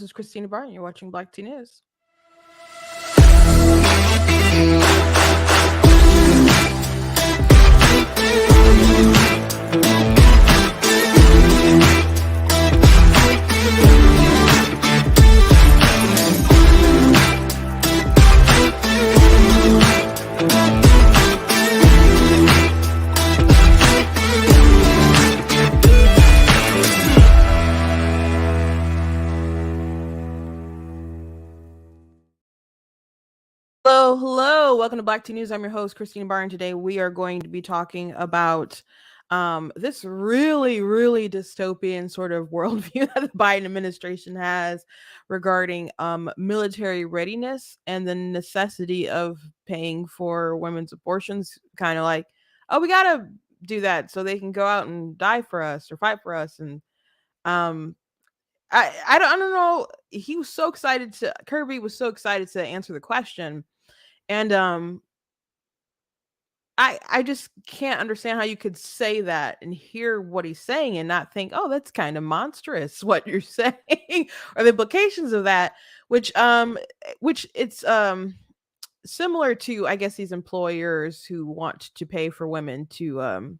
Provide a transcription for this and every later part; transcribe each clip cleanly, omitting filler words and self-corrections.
is Christina Barton. You're watching Black Teen News. Hello. Welcome to Black Teen News. I'm your host, Christine Barton. Today we are going to be talking about this really dystopian sort of worldview that the Biden administration has regarding military readiness and the necessity of paying for women's abortions. Kind of like, oh, we got to do that so they can go out and die for us or fight for us. And um, I don't know. Kirby was so excited to answer the question. And I just can't understand how you could say that and hear what he's saying and not think, oh, that's kind of monstrous what you're saying, or the implications of that, which it's similar to, I guess, these employers who want to pay for women to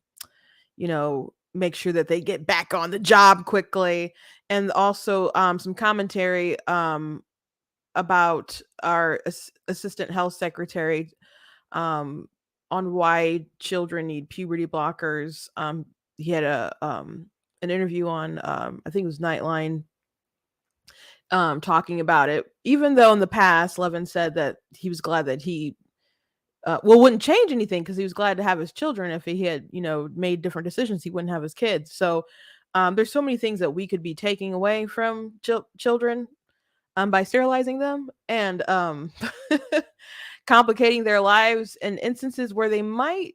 make sure that they get back on the job quickly. And also some commentary about our assistant health secretary on why children need puberty blockers. He had an interview on I think it was Nightline, talking about it. Even though in the past Levin said that he was glad that he wouldn't change anything because he was glad to have his children. If he had made different decisions, he wouldn't have his kids. So there's so many things that we could be taking away from children by sterilizing them, and complicating their lives in instances where they might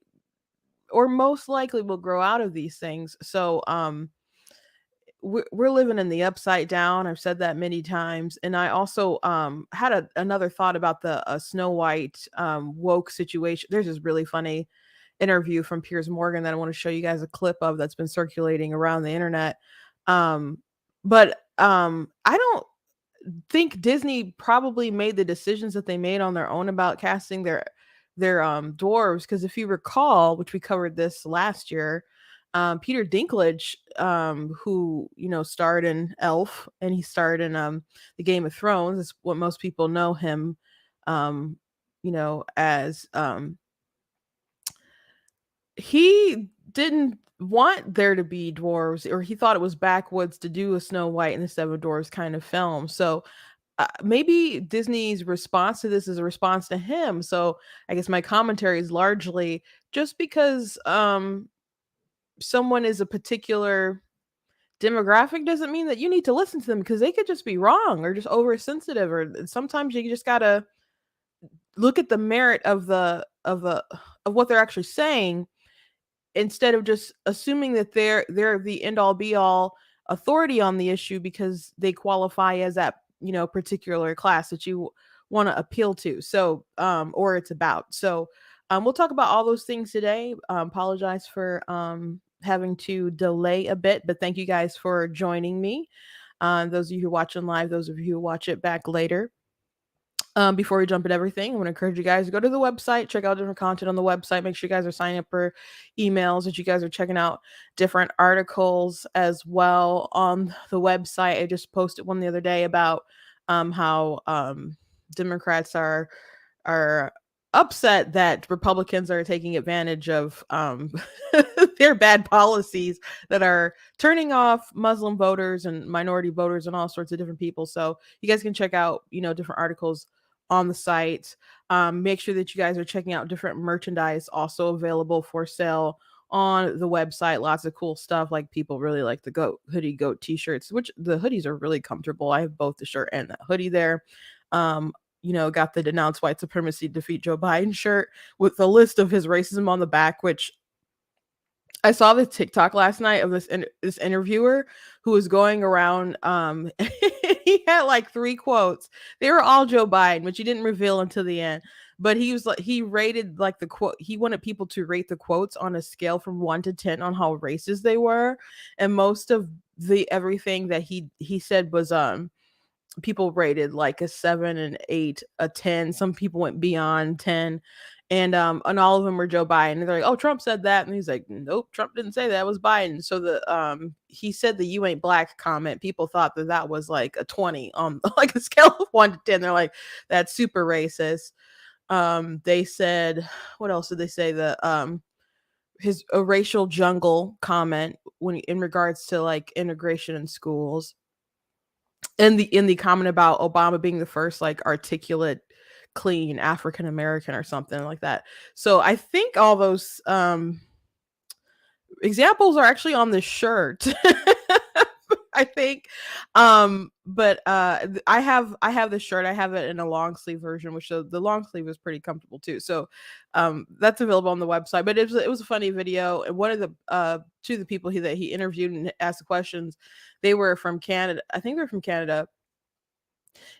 or most likely will grow out of these things. So we're living in the upside down. I've said that many times. And I also had another thought about the Snow White woke situation. There's this really funny interview from Piers Morgan that I want to show you guys a clip of that's been circulating around the internet. But I don't think Disney probably made the decisions that they made on their own about casting their dwarves, because if you recall, which we covered this last year, Peter Dinklage, who starred in Elf, and he starred in the Game of Thrones, is what most people know him as. He didn't want there to be dwarves, or he thought it was backwoods to do a Snow White and the Seven Dwarfs kind of film. So maybe Disney's response to this is a response to him. So I guess my commentary is largely just because someone is a particular demographic doesn't mean that you need to listen to them, because they could just be wrong or just oversensitive, or sometimes you just gotta look at the merit of what they're actually saying, instead of just assuming that they're the end all be all authority on the issue because they qualify as that particular class that you want to appeal to. So or it's about. So we'll talk about all those things today. Apologize for having to delay a bit, but thank you guys for joining me. Those of you who are watching live, those of you who watch it back later. Before we jump at everything, I want to encourage you guys to go to the website, check out different content on the website. Make sure you guys are signing up for emails, that you guys are checking out different articles as well on the website. I just posted one the other day about how Democrats are upset that Republicans are taking advantage of their bad policies that are turning off Muslim voters and minority voters and all sorts of different people. So you guys can check out different articles on the site. Make sure that you guys are checking out different merchandise also available for sale on the website. Lots of cool stuff, like people really like the goat t-shirts, which the hoodies are really comfortable. I have both the shirt and that hoodie there. Got the Denounce White Supremacy, Defeat Joe Biden shirt with the list of his racism on the back, which I saw the TikTok last night of this interviewer who was going around. He had like 3 quotes. They were all Joe Biden, which he didn't reveal until the end. But he rated like the quote. He wanted people to rate the quotes on a scale from 1 to 10 on how racist they were, and most of everything that he said was people rated like a 7 and 8, a 10. Some people went beyond 10. And all of them were Joe Biden. And they're like, "Oh, Trump said that." And he's like, "Nope, Trump didn't say that. It was Biden." So he said the "you ain't black" comment. People thought that was like a 20 on like a scale of 1 to 10. They're like, "That's super racist." They said, what else did they say? His a racial jungle comment when in regards to like integration in schools. In the comment about Obama being the first like articulate, clean African American or something like that. So I think all those examples are actually on the shirt. I think. But I have the shirt. I have it in a long sleeve version, which the long sleeve is pretty comfortable too. So that's available on the website. But it was a funny video. And one of the two of the people that he interviewed and asked the questions, they were from Canada. I think they're from Canada.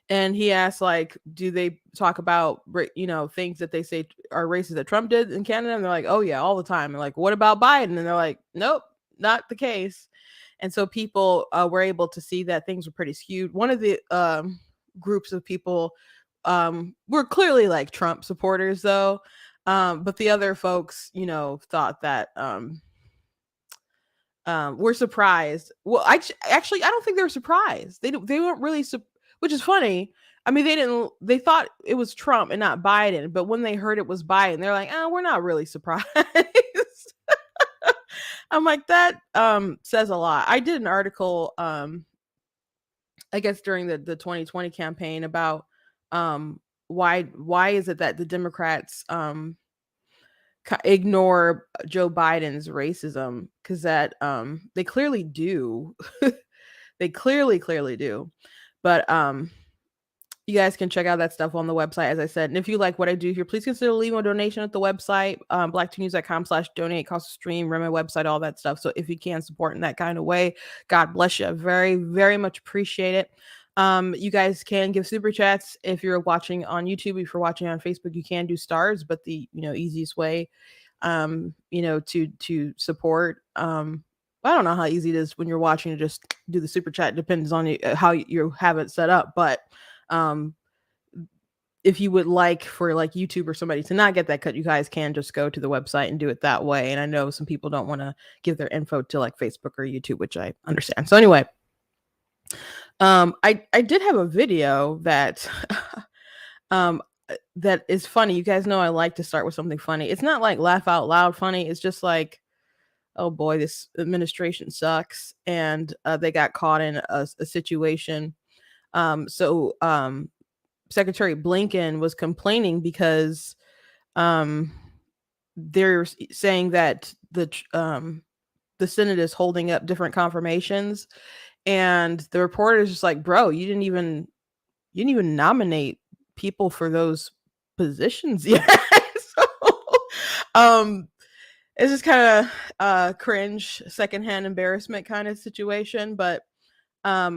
And he asked, like, do they talk about, things that they say are racist that Trump did in Canada? And they're like, "Oh yeah, all the time." And like, "What about Biden?" And they're like, "Nope, not the case." And so people were able to see that things were pretty skewed. One of the groups of people were clearly like Trump supporters, though. But the other folks, thought that were surprised. Well, I don't think they were surprised. They weren't really, which is funny. I mean, they thought it was Trump and not Biden. But when they heard it was Biden, they're like, "Oh, we're not really surprised." I'm like, that says a lot. I did an article, I guess during the 2020 campaign about why is it that the Democrats ignore Joe Biden's racism, because that they clearly do. They clearly do. But you guys can check out that stuff on the website, as I said. And if you like what I do here, please consider leaving a donation at the website, black2news.com/donate, cost of stream, run my website, all that stuff. So if you can support in that kind of way, God bless you. Very, very much appreciate it. You guys can give super chats if you're watching on YouTube. If you're watching on Facebook, you can do stars, but the easiest way to support, I don't know how easy it is when you're watching to just do the super chat. It depends on how you have it set up. But if you would like for like YouTube or somebody to not get that cut, you guys can just go to the website and do it that way. And I know some people don't want to give their info to like Facebook or YouTube, which I understand. So anyway, I did have a video that that is funny. You guys know I like to start with something funny. It's not like laugh out loud funny. It's just like, oh boy, this administration sucks. And they got caught in a situation. Secretary Blinken was complaining because they're saying that the Senate is holding up different confirmations, and the reporter is just like, "Bro, you didn't even nominate people for those positions yet." So it's just kind of cringe, secondhand embarrassment kind of situation. But I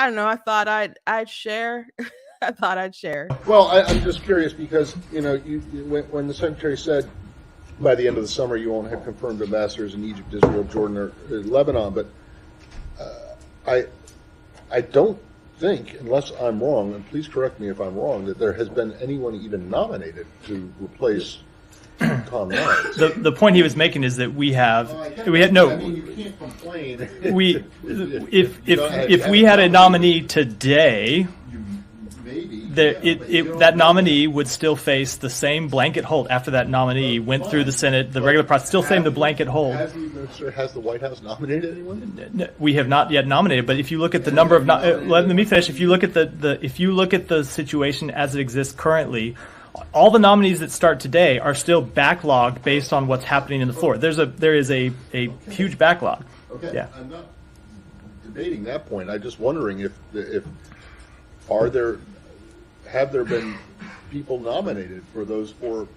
don't know. I thought I'd share. I thought I'd share. Well, I'm just curious because when the secretary said by the end of the summer you won't have confirmed ambassadors in Egypt, Israel, Jordan, or Lebanon, but I don't think, unless I'm wrong, and please correct me if I'm wrong, that there has been anyone even nominated to replace Tom Niles. The point he was making is that we had no. I mean, you can't complain. If we had a nominee today, that nominee would still face the same blanket hold after that nominee went through the Senate, the regular process, still same the blanket hold. Has the White House nominated anyone? We have not yet nominated, but if you look at the number of let me finish. If you look at the situation as it exists currently, all the nominees that start today are still backlogged based on what's happening in the floor. There is a huge backlog. Okay, yeah. I'm not debating that point. I'm just wondering have there been people nominated for those four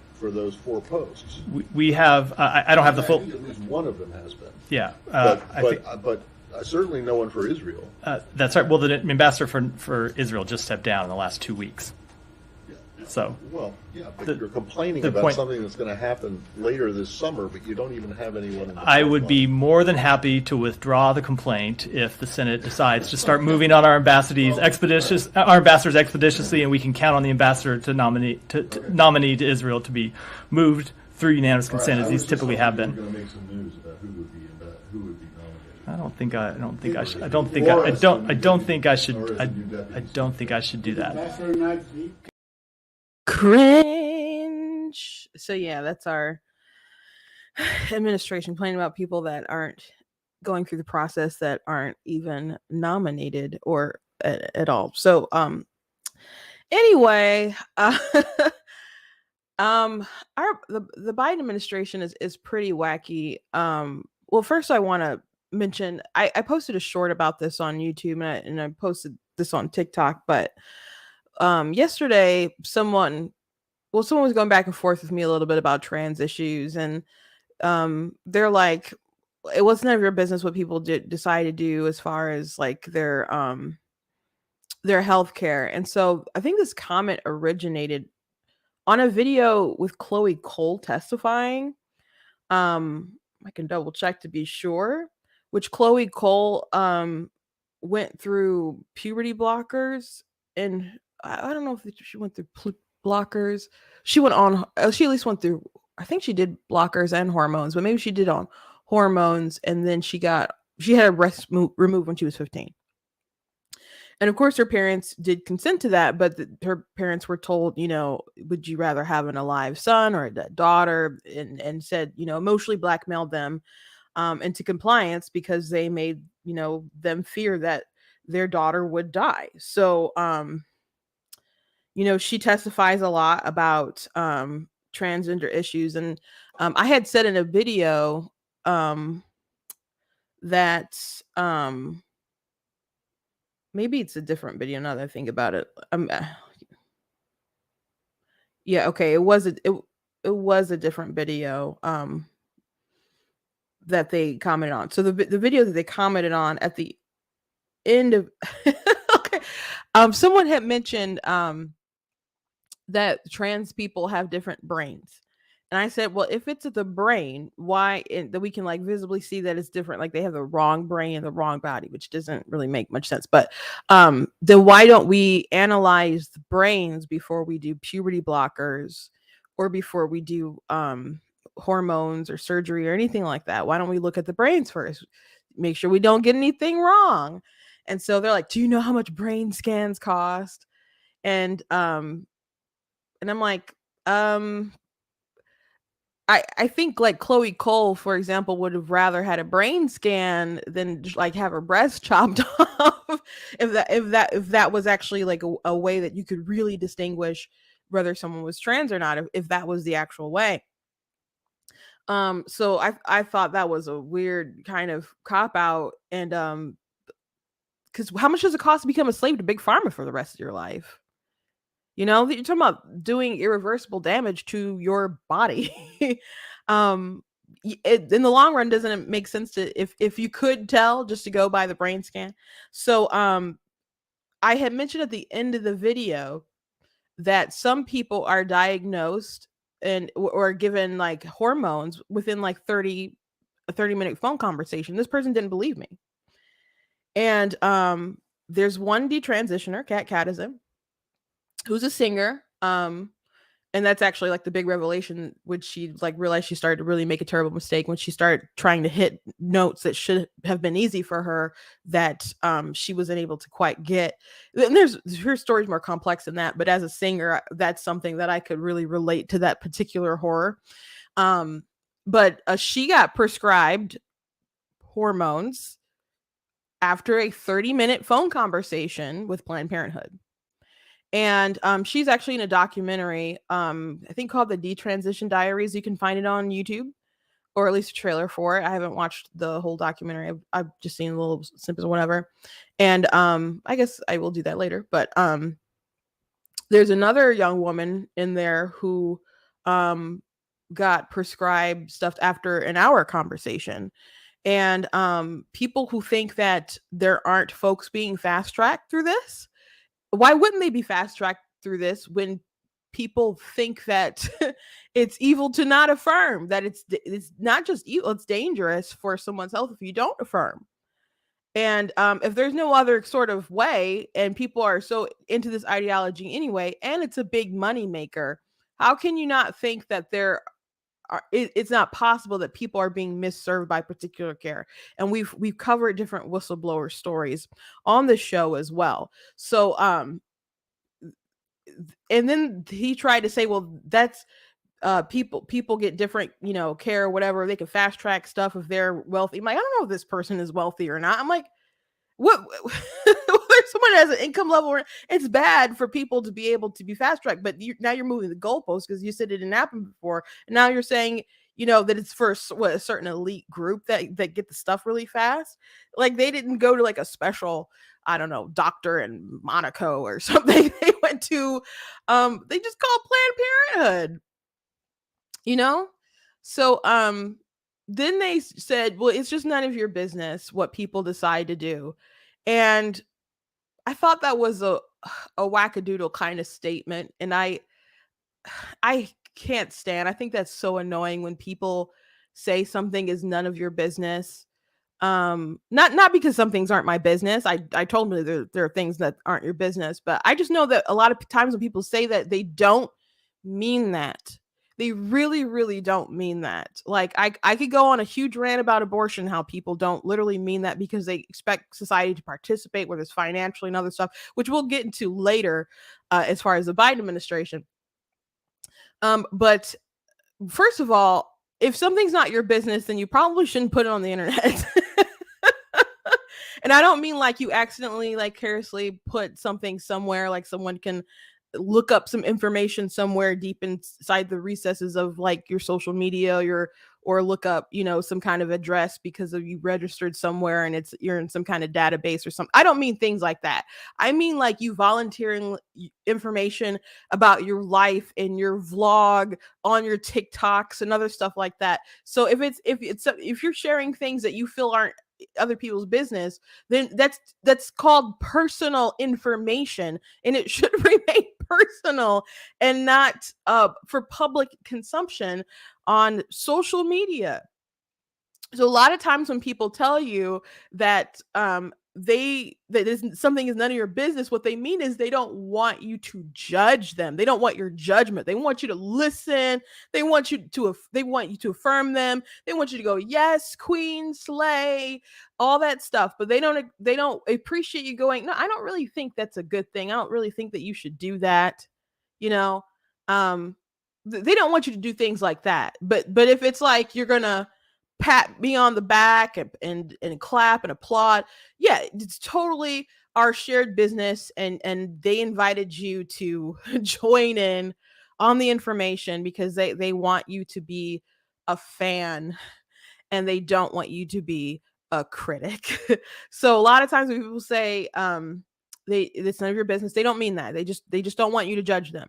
posts? We have. I don't have the full. I think at least one of them has been. Yeah, but certainly no one for Israel. That's right. Well, the ambassador for Israel just stepped down in the last 2 weeks. Yeah. So, Well, yeah, but you're complaining the about point- something that's going to happen later this summer, but you don't even have anyone in the I would be pipeline. more than happy to withdraw the complaint if the Senate decides to start moving on our ambassadors expeditiously, and we can count on the ambassador to nominee to Israel to be moved through unanimous consent, as these typically have been. We're going to make some news about who would be nominated. I don't think I should do that. Ambassador United States. Cringe. So yeah, that's our administration complaining about people that aren't going through the process, that aren't even nominated or at all. So anyway, the Biden administration is pretty wacky. Well, first I want to mention I posted a short about this on YouTube, and I posted this on TikTok, but yesterday someone was going back and forth with me a little bit about trans issues, and they're like, it was none of your business what people decide to do as far as like their health care. And so I think this comment originated on a video with Chloe Cole testifying. I can double check to be sure, which Chloe Cole went through puberty blockers, and I don't know if she went through blockers. She went on. She at least went through. I think she did blockers and hormones, but maybe she did on hormones, and then she had a breast removed when she was 15. And of course, her parents did consent to that, but her parents were told, would you rather have an alive son or a dead daughter? And said, emotionally blackmailed them into compliance because they made, them fear that their daughter would die. So, she testifies a lot about transgender issues. And I had said in a video that maybe it's a different video now that I think about it. Yeah, okay. It was a different video that they commented on. So the video that they commented on at the end of okay. Someone had mentioned that trans people have different brains. And I said, well, if it's the brain, why that we can like visibly see that it's different, like they have the wrong brain and the wrong body, which doesn't really make much sense. But then why don't we analyze the brains before we do puberty blockers or before we do hormones or surgery or anything like that? Why don't we look at the brains first? Make sure we don't get anything wrong. And so they're like, do you know how much brain scans cost? And I'm like, I think like Chloe Cole, for example, would have rather had a brain scan than just, like have her breast chopped off. if that was actually like a way that you could really distinguish whether someone was trans or not, if that was the actual way. So I thought that was a weird kind of cop out, and because how much does it cost to become a slave to Big Pharma for the rest of your life? You're talking about doing irreversible damage to your body. In the long run, doesn't it make sense to if you could tell just to go by the brain scan? So I had mentioned at the end of the video that some people are diagnosed and or given like hormones within like a 30-minute phone conversation. This person didn't believe me. And there's one detransitioner, Kat Catizin, who's a singer. And that's actually like the big revelation when she like realized she started to really make a terrible mistake when she started trying to hit notes that should have been easy for her that she wasn't able to quite get. And her story's more complex than that, but as a singer, that's something that I could really relate to, that particular horror. But she got prescribed hormones after a 30-minute phone conversation with Planned Parenthood. And she's actually in a documentary, I think called The Detransition Diaries. You can find it on YouTube, or at least a trailer for it. I haven't watched the whole documentary. I've just seen little snippets or whatever. And I guess I will do that later. But there's another young woman in there who got prescribed stuff after an hour conversation. And people who think that there aren't folks being fast-tracked through this, why wouldn't they be fast-tracked through this when people think that it's evil to not affirm, that it's not just evil, it's dangerous for someone's health if you don't affirm. And if there's no other sort of way, and people are so into this ideology anyway, and it's a big money maker, how can you not think that it's not possible that people are being misserved by particular care? And we've covered different whistleblower stories on the show as well. So and then he tried to say, well, that's people get different, care or whatever. They can fast track stuff if they're wealthy. I'm like, I don't know if this person is wealthy or not. I'm like, what whether someone has an income level, or it's bad for people to be able to be fast tracked, but now you're moving the goalposts because you said it didn't happen before, and now you're saying that it's for a certain elite group that get the stuff really fast. Like, they didn't go to like a special, I don't know, doctor in Monaco or something. They went to they just called Planned Parenthood, so then they said, well, it's just none of your business what people decide to do. And I thought that was a wackadoodle kind of statement. And I can't stand. I think that's so annoying when people say something is none of your business. Not because some things aren't my business. I told them there are things that aren't your business, but I just know that a lot of times when people say that, they don't mean that. They really, really don't mean that. Like, I could go on a huge rant about abortion, how people don't literally mean that because they expect society to participate, whether it's financially and other stuff, which we'll get into later as far as the Biden administration. But first of all, if something's not your business, then you probably shouldn't put it on the internet. And I don't mean like you accidentally, like, carelessly put something somewhere, like someone can look up some information somewhere deep inside the recesses of like your social media, or look up, some kind of address because of you registered somewhere and you're in some kind of database or something. I don't mean things like that. I mean like you volunteering information about your life in your vlog, on your TikToks and other stuff like that. So if you're sharing things that you feel aren't other people's business, then that's called personal information, and it should remain personal and not for public consumption on social media. So a lot of times when people tell you that something is none of your business, what they mean is they don't want you to judge them. They don't want your judgment. They want you to listen. They want you to affirm them. They want you to go, yes, queen, slay, all that stuff. But they don't appreciate you going, no, I don't really think that's a good thing. I don't really think that you should do that. You know, they don't want you to do things like that. But if it's like you're gonna pat me on the back and clap and applaud, yeah, it's totally our shared business, and they invited you to join in on the information because they want you to be a fan, and they don't want you to be a critic. So a lot of times when people say it's none of your business, they don't mean that. They just don't want you to judge them.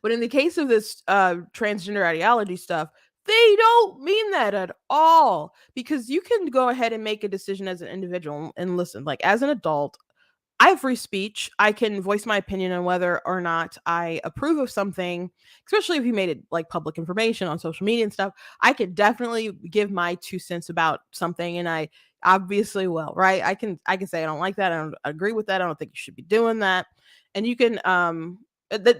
But in the case of this transgender ideology stuff, they don't mean that at all, because you can go ahead and make a decision as an individual. And listen, like, as an adult, I have free speech. I can voice my opinion on whether or not I approve of something, especially if you made it like public information on social media and stuff. I could definitely give my 2 cents about something, and I obviously will, right? I can say I don't like that. I don't agree with that. I don't think you should be doing that. And you can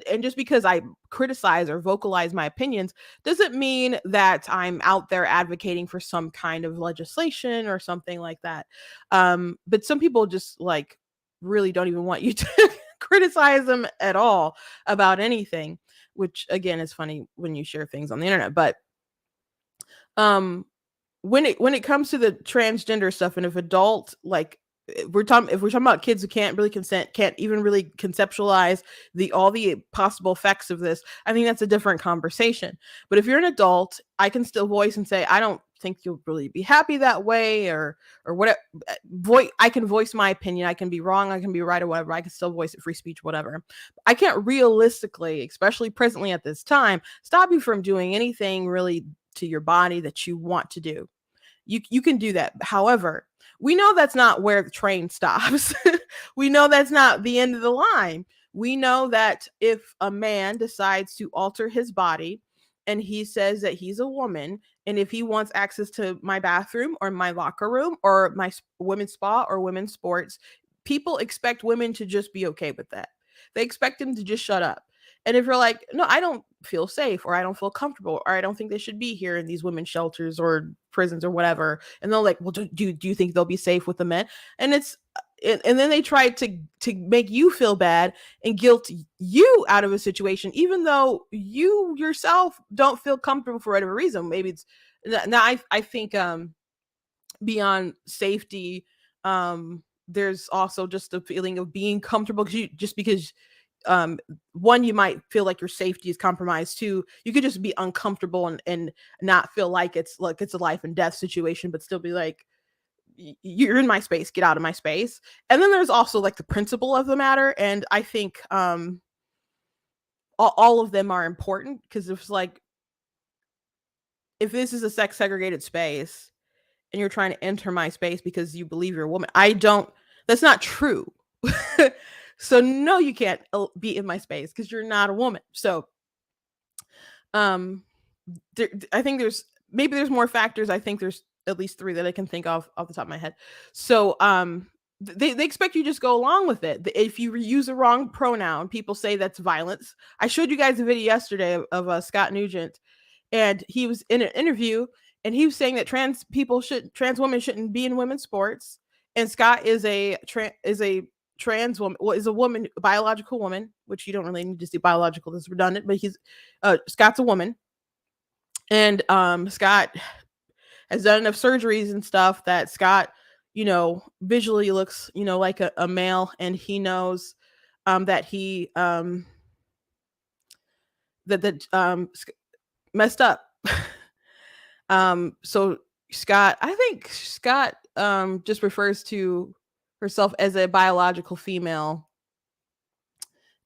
and just because I criticize or vocalize my opinions doesn't mean that I'm out there advocating for some kind of legislation or something like that. But some people just like really don't even want you to criticize them at all about anything, which again is funny when you share things on the internet. But when it comes to the transgender stuff, and if adult, like, if we're talking about kids who can't really consent, can't even really conceptualize all the possible effects of this, I think that's a different conversation. But if you're an adult, I can still voice and say, I don't think you'll really be happy that way, or whatever. I can voice my opinion. I can be wrong, I can be right, or whatever. I can still voice it, free speech, whatever. I can't realistically, especially presently at this time, stop you from doing anything really to your body that you want to do. You can do that. However, we know that's not where the train stops. We know that's not the end of the line. We know that if a man decides to alter his body and he says that he's a woman, and if he wants access to my bathroom or my locker room or my women's spa or women's sports, people expect women to just be okay with that. They expect him to just shut up. And if you're like, no, I don't feel safe, or I don't feel comfortable, or I don't think they should be here in these women's shelters or prisons or whatever, and they're like, well, do you think they'll be safe with the men? And it's and then they try to make you feel bad and guilt you out of a situation, even though you yourself don't feel comfortable for whatever reason. Maybe it's now. I think beyond safety, there's also just a feeling of being comfortable because one, you might feel like your safety is compromised. Two, you could just be uncomfortable and not feel like it's a life and death situation, but still be like, you're in my space, get out of my space. And then there's also like the principle of the matter, and I think all of them are important, because it's like, if this is a sex segregated space and you're trying to enter my space because you believe you're a woman, that's not true. So no, you can't be in my space because you're not a woman. So I think there's more factors. I think there's at least 3 that I can think of off the top of my head. So they expect you to just go along with it. If you use a wrong pronoun, people say that's violence. I showed you guys a video yesterday of Scott Nugent, and he was in an interview, and he was saying that trans women shouldn't be in women's sports. And Scott is a trans woman, is a woman, a biological woman, which you don't really need to see biological, this is redundant, but Scott's a woman. And Scott has done enough surgeries and stuff that Scott, visually looks, like a male, and he knows that he messed up. So I think Scott just refers to herself as a biological female,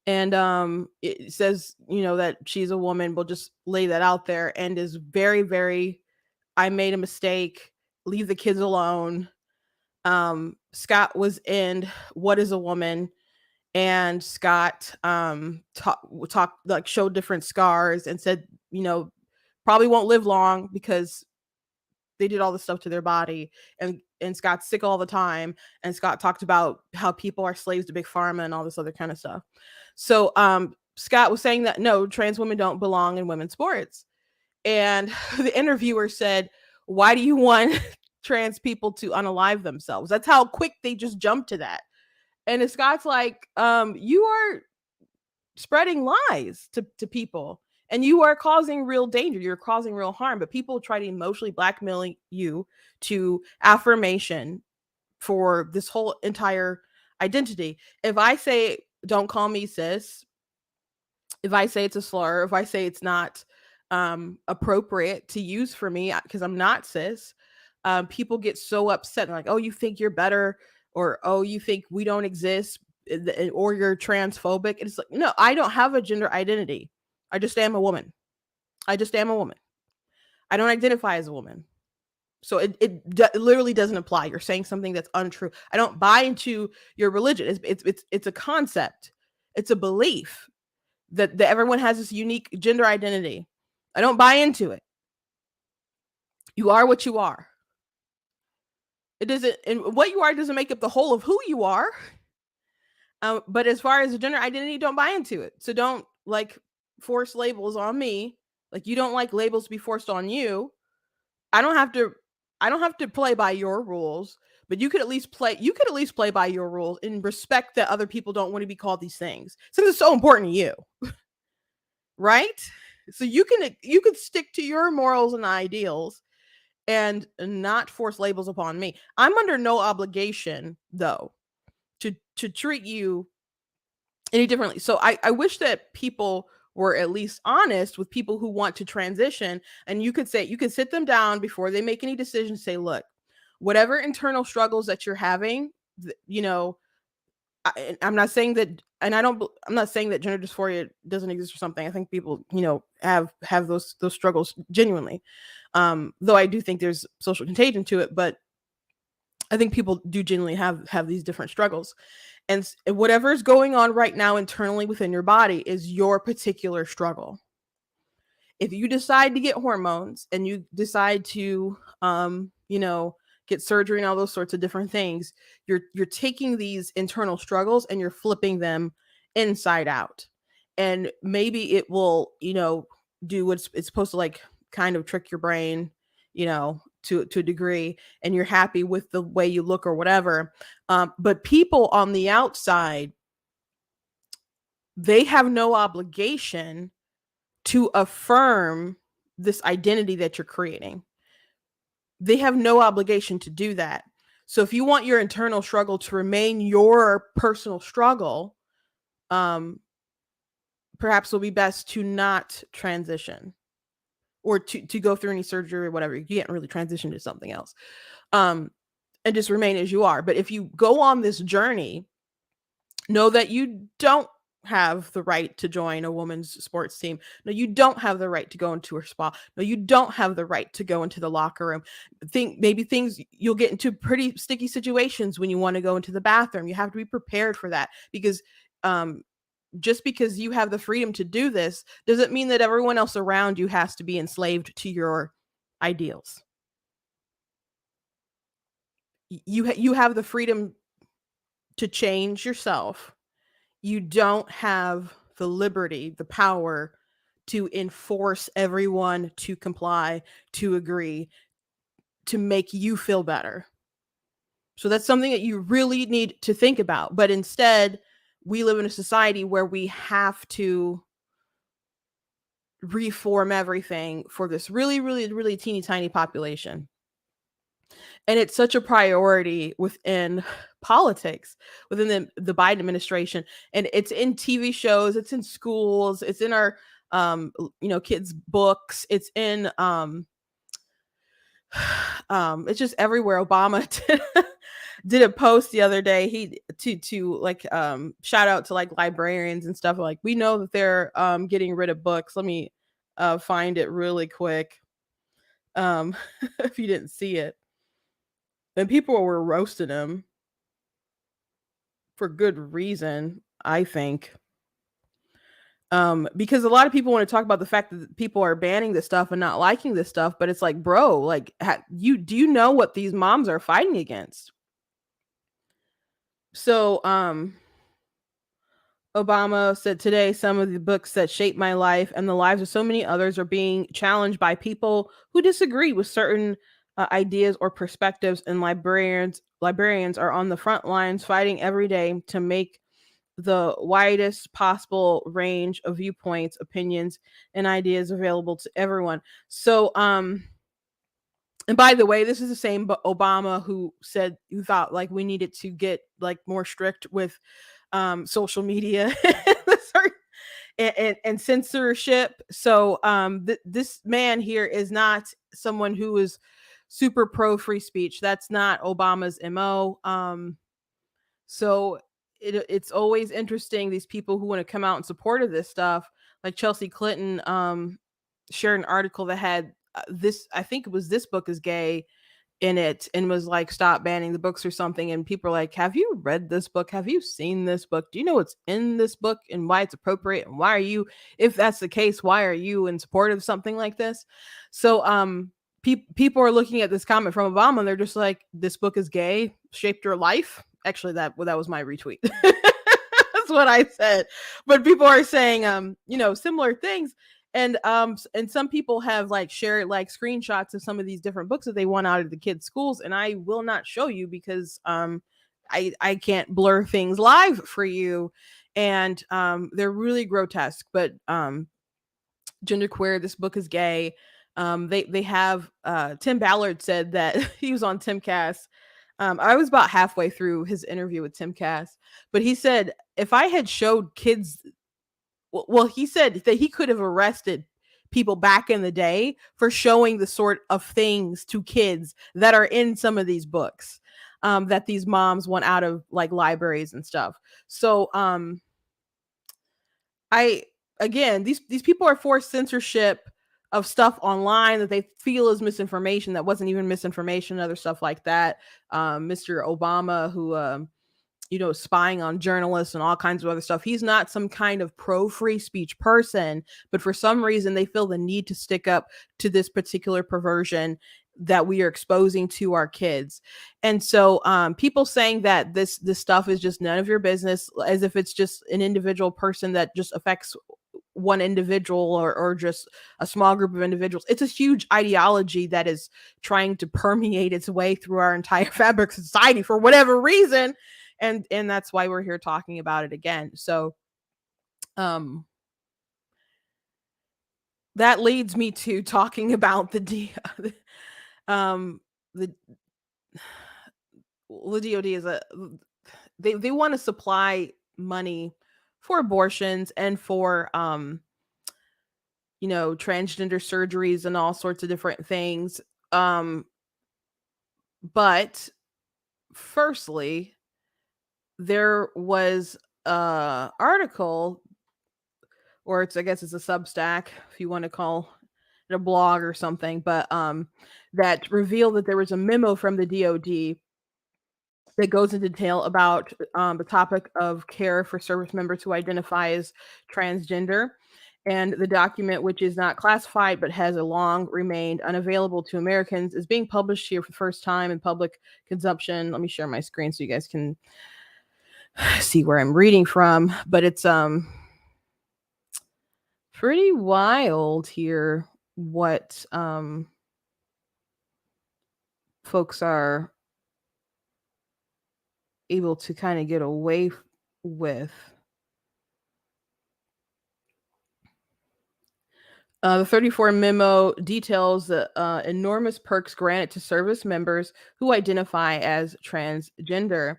and it says, that she's a woman. We'll just lay that out there, and is very, very, I made a mistake, leave the kids alone. Scott was in What is a Woman, and Scott showed different scars and said, probably won't live long because they did all this stuff to their body, and Scott's sick all the time. And Scott talked about how people are slaves to big pharma and all this other kind of stuff. So Scott was saying that no, trans women don't belong in women's sports. And the interviewer said, why do you want trans people to unalive themselves? That's how quick they just jumped to that. And Scott's like, you are spreading lies to people, and you are causing real danger. You're causing real harm, but people try to emotionally blackmail you to affirmation for this whole entire identity. If I say, don't call me cis, if I say it's a slur, if I say it's not appropriate to use for me because I'm not cis, people get so upset. Like, oh, you think you're better, or oh, you think we don't exist, or you're transphobic. It's like, no, I don't have a gender identity. I just am a woman. I just am a woman. I don't identify as a woman. So it literally doesn't apply. You're saying something that's untrue. I don't buy into your religion. It's a concept. It's a belief that everyone has this unique gender identity. I don't buy into it. You are what you are. It doesn't, and what you are doesn't make up the whole of who you are. But as far as the gender identity, don't buy into it. So don't force labels on me. Like, you don't like labels to be forced on you. I don't have to play by your rules, but you could at least play by your rules and respect that other people don't want to be called these things, since it's so important to you. Right? So you can stick to your morals and ideals and not force labels upon me. I'm under no obligation, though, to treat you any differently. So I wish that people were at least honest with people who want to transition, and you could sit them down before they make any decisions, say, look, whatever internal struggles that you're having, I'm not saying that, and I'm not saying that gender dysphoria doesn't exist or something. I think people, have those struggles genuinely. Though I do think there's social contagion to it, but I think people do genuinely have these different struggles, and whatever's going on right now internally within your body is your particular struggle. If you decide to get hormones and you decide to get surgery and all those sorts of different things, you're taking these internal struggles and you're flipping them inside out. And maybe it will, do what it's supposed to, like kind of trick your brain, to a degree, and you're happy with the way you look or whatever. But people on the outside, they have no obligation to affirm this identity that you're creating. They have no obligation to do that. So if you want your internal struggle to remain your personal struggle, perhaps it'll be best to not transition or to go through any surgery or whatever. You can't really transition to something else. And just remain as you are. But if you go on this journey, know that you don't have the right to join a women's sports team. No, you don't have the right to go into a spa. No, you don't have the right to go into the locker room. Maybe things, you'll get into pretty sticky situations when you want to go into the bathroom. You have to be prepared for that, because just because you have the freedom to do this doesn't mean that everyone else around you has to be enslaved to your ideals. You have the freedom to change yourself. You don't have the liberty, the power to enforce everyone to comply, to agree, to make you feel better. So that's something that you really need to think about. But instead, we live in a society where we have to reform everything for this really, really, really teeny tiny population. And it's such a priority within politics, within the Biden administration. And it's in TV shows, it's in schools, it's in our kids' books, it's in it's just everywhere. Obama did a post the other day. He to like shout out to like librarians and stuff. Like, we know that they're getting rid of books. Let me find it really quick. If you didn't see it. And people were roasting him for good reason, I think. Because a lot of people want to talk about the fact that people are banning this stuff and not liking this stuff, but it's like, bro, like, do you know what these moms are fighting against? So, Obama said today, some of the books that shaped my life and the lives of so many others are being challenged by people who disagree with certain ideas or perspectives, and librarians are on the front lines fighting every day to make the widest possible range of viewpoints, opinions, and ideas available to everyone. So, and by the way, this is the same Obama who thought like we needed to get like more strict with social media and censorship. So this man here is not someone who is super pro free speech. That's not Obama's MO. So it's always interesting, these people who want to come out in support of this stuff. Like Chelsea Clinton shared an article that had this, I think it was This Book is Gay in it, and was like, stop banning the books or something. And people are like, have you read this book? Have you seen this book? Do you know what's in this book and why it's appropriate? And why are you, if that's the case, why are you in support of something like this? So people are looking at this comment from Obama and they're just like, this book is gay, shaped your life. Actually, that was my retweet. That's what I said. But people are saying similar things. And some people have like shared like screenshots of some of these different books that they want out of the kids' schools, and I will not show you because I can't blur things live for you, and they're really grotesque. But genderqueer, This Book is Gay. They have Tim Ballard said that he was on Timcast. I was about halfway through his interview with Timcast, but he said if I had showed kids. Well, he said that he could have arrested people back in the day for showing the sort of things to kids that are in some of these books that these moms want out of like libraries and stuff. So these people are for censorship of stuff online that they feel is misinformation that wasn't even misinformation, other stuff like that. Mr. Obama, who spying on journalists and all kinds of other stuff. He's not some kind of pro free speech person, but for some reason they feel the need to stick up to this particular perversion that we are exposing to our kids. And so people saying that this stuff is just none of your business, as if it's just an individual person that just affects one individual or just a small group of individuals. It's a huge ideology that is trying to permeate its way through our entire fabric society for whatever reason. And that's why we're here talking about it again. So that leads me to talking about the the DOD is they want to supply money for abortions and for transgender surgeries and all sorts of different things. But firstly, there was a article, or I guess it's a Substack, if you want to call it a blog or something, but that revealed that there was a memo from the DoD that goes into detail about the topic of care for service members who identify as transgender. And the document, which is not classified but has a long remained unavailable to Americans, is being published here for the first time in public consumption. Let me share my screen so you guys can see where I'm reading from. But it's pretty wild here what folks are able to kind of get away with. The 34 memo details the enormous perks granted to service members who identify as transgender.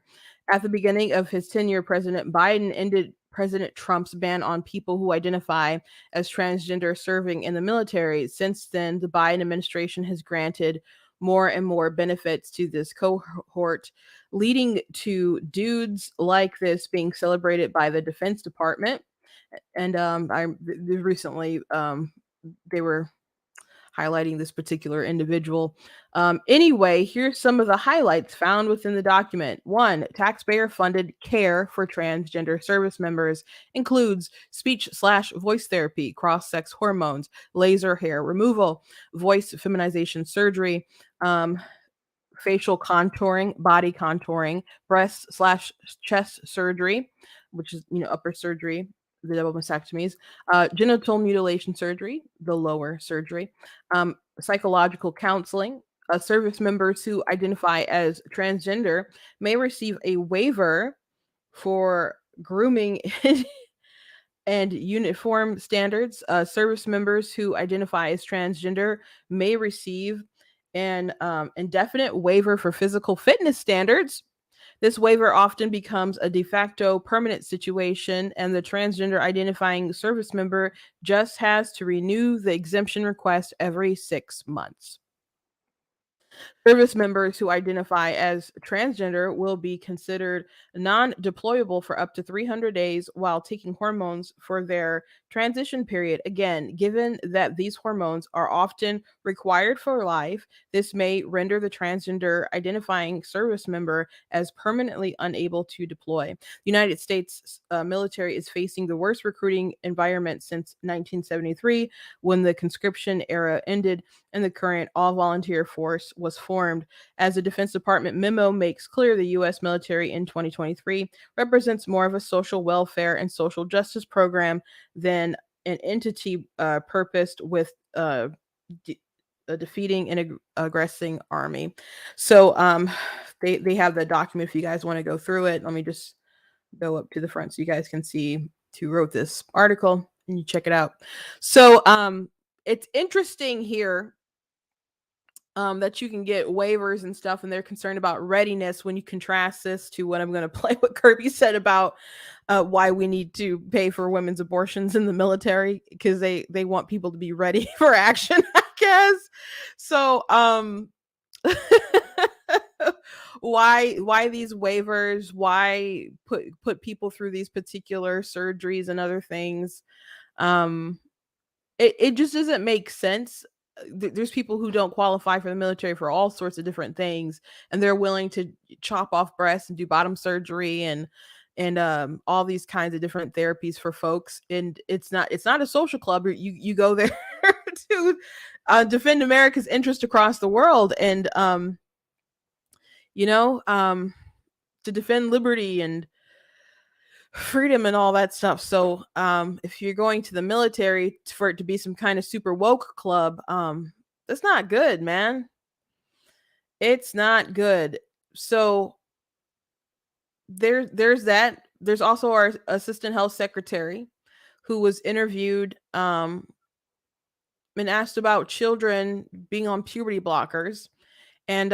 At the beginning of his tenure, President Biden ended President Trump's ban on people who identify as transgender serving in the military. Since then, the Biden administration has granted more and more benefits to this cohort, leading to dudes like this being celebrated by the Defense Department. And I recently they were highlighting this particular individual. Anyway, here's some of the highlights found within the document. 1, taxpayer-funded care for transgender service members includes speech/voice therapy, cross-sex hormones, laser hair removal, voice feminization surgery, facial contouring, body contouring, breast/chest surgery, which is upper surgery, the double mastectomies, genital mutilation surgery, the lower surgery, psychological counseling. Service members who identify as transgender may receive a waiver for grooming and uniform standards. Service members who identify as transgender may receive an indefinite waiver for physical fitness standards. This waiver often becomes a de facto permanent situation, and the transgender identifying service member just has to renew the exemption request every 6 months. Service members who identify as transgender will be considered non-deployable for up to 300 days while taking hormones for their transition period. Again, given that these hormones are often required for life, this may render the transgender identifying service member as permanently unable to deploy. The United States military is facing the worst recruiting environment since 1973, when the conscription era ended and the current all-volunteer force was formed. As the Defense Department memo makes clear, the U.S. military in 2023 represents more of a social welfare and social justice program than an entity purposed with defeating an aggressing army. So they have the document if you guys want to go through it. Let me just go up to the front so you guys can see who wrote this article and you check it out. So it's interesting here that you can get waivers and stuff, and they're concerned about readiness when you contrast this to what I'm going to play what Kirby said about why we need to pay for women's abortions in the military, because they want people to be ready for action, I guess. So why these waivers, why put people through these particular surgeries and other things? it just doesn't make sense. There's people who don't qualify for the military for all sorts of different things, and they're willing to chop off breasts and do bottom surgery and all these kinds of different therapies for folks. And it's not a social club. You go there to defend America's interest across the world, and you know um, to defend liberty and freedom and all that stuff. So if you're going to the military for it to be some kind of super woke club, that's not good, man. It's not good. So there's that. There's also our assistant health secretary who was interviewed and asked about children being on puberty blockers, and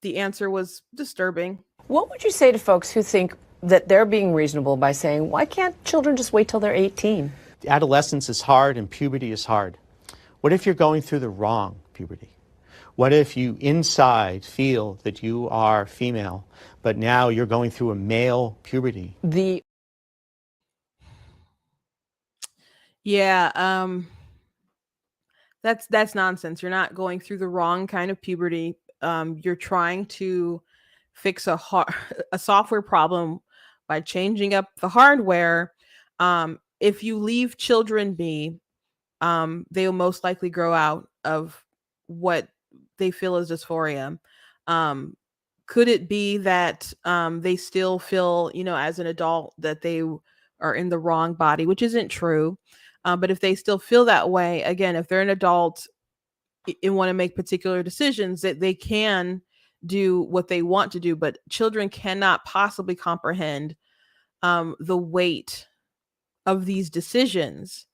the answer was disturbing. What would you say to folks who think that they're being reasonable by saying, why can't children just wait till they're 18? Adolescence is hard and puberty is hard. What if you're going through the wrong puberty? What if you inside feel that you are female, but now you're going through a male puberty? Yeah, that's nonsense. You're not going through the wrong kind of puberty. You're trying to fix a software problem by changing up the hardware. If you leave children be, they will most likely grow out of what they feel is dysphoria. Could it be that they still feel, as an adult, that they are in the wrong body, which isn't true. But if they still feel that way, again, if they're an adult and want to make particular decisions, that they can do what they want to do. But children cannot possibly comprehend the weight of these decisions.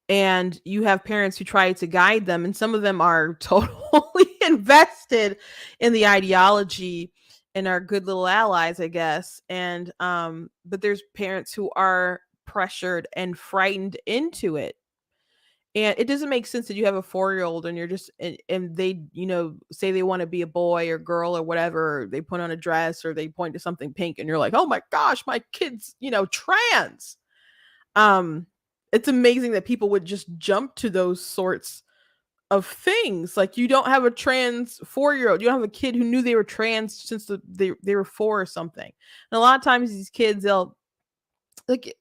And you have parents who try to guide them, and some of them are totally invested in the ideology and are good little allies, I guess. And but there's parents who are pressured and frightened into it. And it doesn't make sense that you have a 4-year-old and you're just and they, say they want to be a boy or girl or whatever, or they put on a dress or they point to something pink and you're like, "Oh my gosh, my kid's, trans." It's amazing that people would just jump to those sorts of things. Like, you don't have a trans 4-year-old. You don't have a kid who knew they were trans since they were 4 or something. And a lot of times these kids, they'll like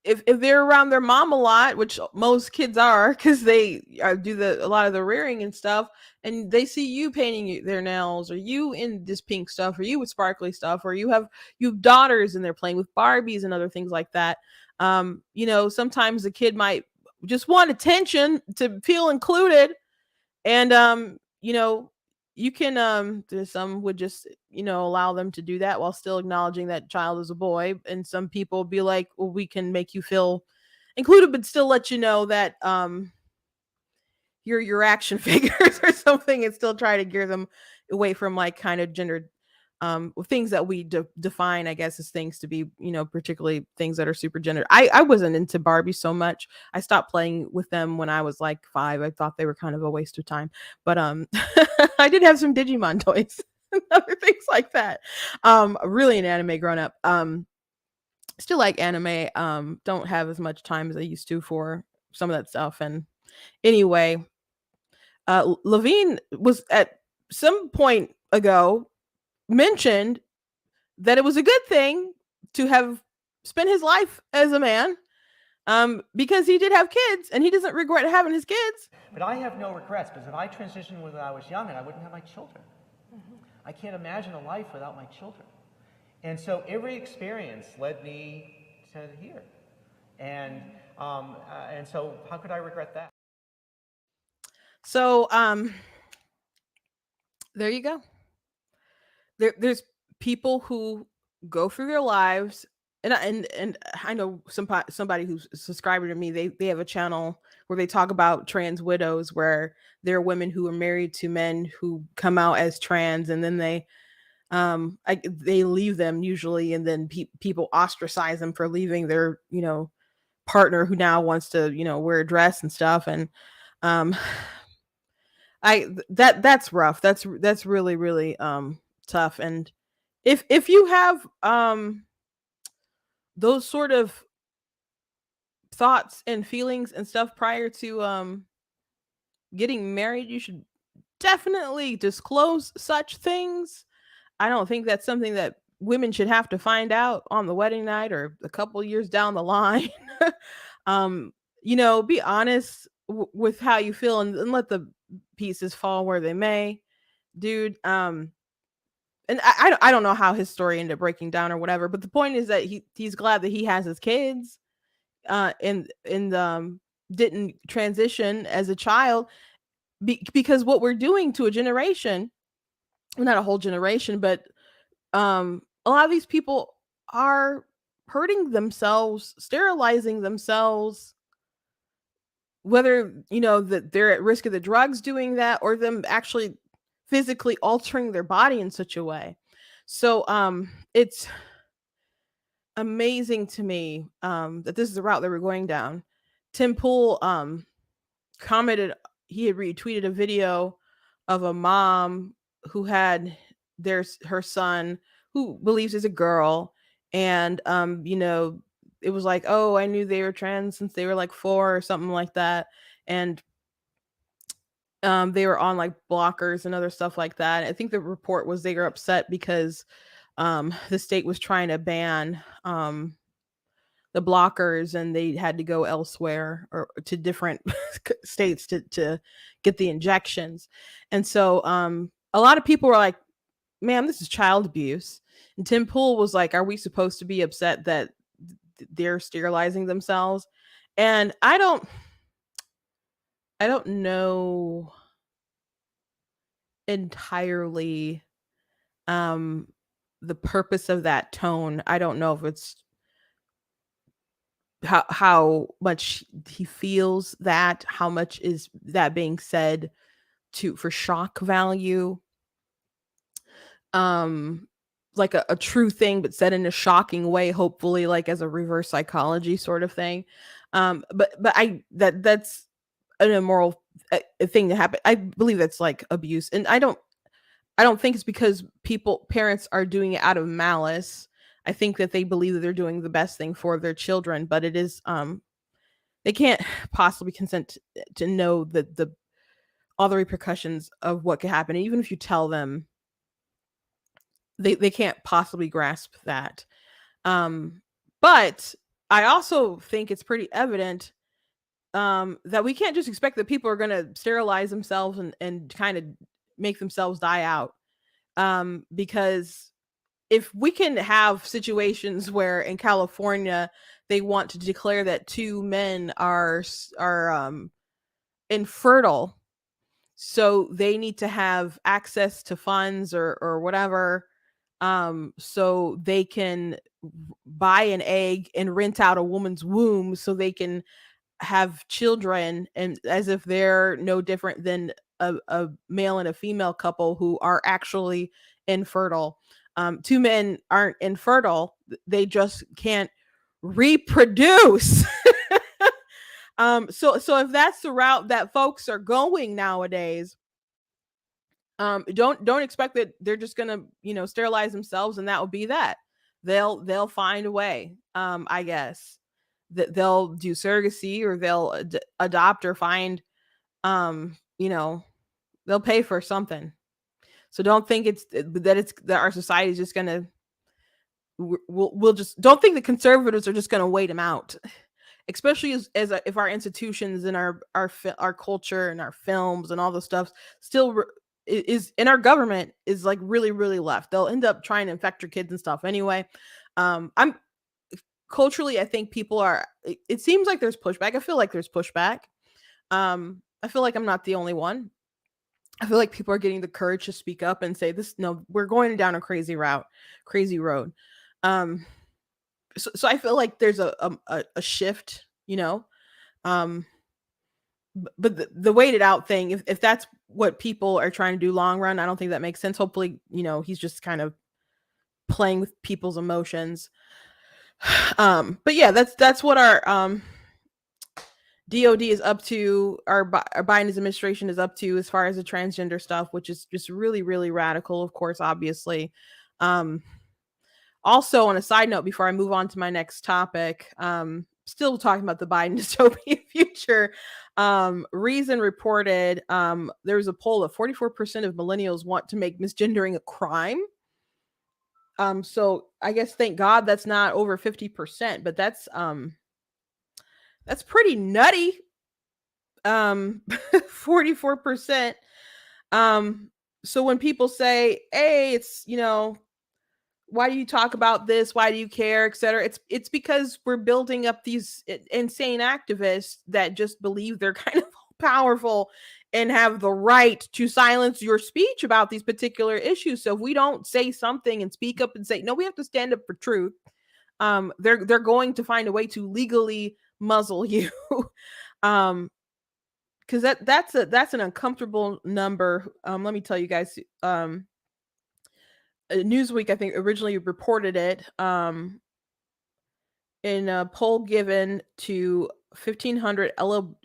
if they're around their mom a lot, which most kids are, because they do a lot of the rearing and stuff, and they see you painting their nails, or you in this pink stuff, or you with sparkly stuff, or you have daughters and they're playing with Barbies and other things like that. Sometimes the kid might just want attention to feel included, and you can there's some would just allow them to do that while still acknowledging that child is a boy, and some people be like, well, we can make you feel included but still let you know that you're your action figures or something, and still try to gear them away from like kind of gendered things that we define, I guess, as things to be, particularly things that are super gendered. I wasn't into Barbie so much. I stopped playing with them when I was like 5. I thought they were kind of a waste of time, but I did have some Digimon toys and other things like that. Really an anime grown up. Still like anime. Don't have as much time as I used to for some of that stuff. And anyway, Levine was at some point ago mentioned that it was a good thing to have spent his life as a man, because he did have kids and he doesn't regret having his kids. But I have no regrets, because if I transitioned when I was young, and I wouldn't have my children. I can't imagine a life without my children. And so every experience led me to here. And so how could I regret that? So there you go. There's people who go through their lives, and I know somebody who's a subscriber to me. They have a channel where they talk about trans widows, where there are women who are married to men who come out as trans, and then they leave them usually, and then people ostracize them for leaving their partner who now wants to wear a dress and stuff. And that's rough. That's really, really tough. And if you have those sort of thoughts and feelings and stuff prior to getting married, you should definitely disclose such things. I don't think that's something that women should have to find out on the wedding night or a couple years down the line. um, be honest with how you feel, and let the pieces fall where they may, dude. And I don't know how his story ended up breaking down or whatever, but the point is that he's glad that he has his kids, and didn't transition as a child, because what we're doing to a generation, well, not a whole generation, but a lot of these people are hurting themselves, sterilizing themselves, whether that they're at risk of the drugs doing that, or them actually physically altering their body in such a way. So it's amazing to me that this is the route that we're going down. Tim Pool commented, he had retweeted a video of a mom who had her son, who believes is a girl, and it was like, oh, I knew they were trans since they were like 4 or something like that, and they were on like blockers and other stuff like that. I think the report was they were upset because the state was trying to ban the blockers, and they had to go elsewhere or to different states to get the injections. And so a lot of people were like, man, this is child abuse. And Tim Pool was like, are we supposed to be upset that they're sterilizing themselves? And I don't know entirely the purpose of that tone. I don't know if it's how much he feels that, how much is that being said for shock value, like a true thing but said in a shocking way, hopefully, like as a reverse psychology sort of thing. But that's an immoral thing to happen. I believe that's like abuse, and I don't think it's because parents are doing it out of malice. I think that they believe that they're doing the best thing for their children, but it is they can't possibly consent to know the all the repercussions of what could happen. Even if you tell them, they can't possibly grasp that. But I also think it's pretty evident that we can't just expect that people are going to sterilize themselves and kind of make themselves die out. Because if we can have situations where in California they want to declare that 2 men are infertile, so they need to have access to funds or whatever, so they can buy an egg and rent out a woman's womb so they can have children, and as if they're no different than a male and a female couple who are actually infertile. 2 men aren't infertile, they just can't reproduce. So if that's the route that folks are going nowadays, don't expect that they're just gonna sterilize themselves and that will be that. They'll find a way, I guess, that they'll do surrogacy, or they'll adopt, or find, they'll pay for something. So don't think that our society is just gonna, we'll just don't think the conservatives are just gonna wait them out, especially if our institutions and our culture and our films and all the stuff still is in our government is like really, really left. They'll end up trying to infect your kids and stuff anyway. I'm culturally, I think people are, it seems like there's pushback. I feel like there's pushback. I feel like I'm not the only one. I feel like people are getting the courage to speak up and say this, no, we're going down a crazy road. So I feel like there's a shift, but the waited out thing, if that's what people are trying to do long run, I don't think that makes sense. Hopefully, he's just kind of playing with people's emotions. But yeah, that's what our DOD is up to, our Biden administration is up to as far as the transgender stuff, which is just really, really radical, of course, obviously. Also, on a side note, before I move on to my next topic, still talking about the Biden dystopian future. Reason reported there was a poll of 44% of millennials want to make misgendering a crime. So I guess thank God that's not over 50%, but that's pretty nutty. 44%. So when people say, "Hey, it's, why do you talk about this? Why do you care, etc." It's because we're building up these insane activists that just believe they're kind of powerful and have the right to silence your speech about these particular issues. So if we don't say something and speak up and say, "No, we have to stand up for truth," they're going to find a way to legally muzzle you. Because that's an uncomfortable number. Let me tell you guys. Newsweek, I think, originally reported it in a poll given to 1,500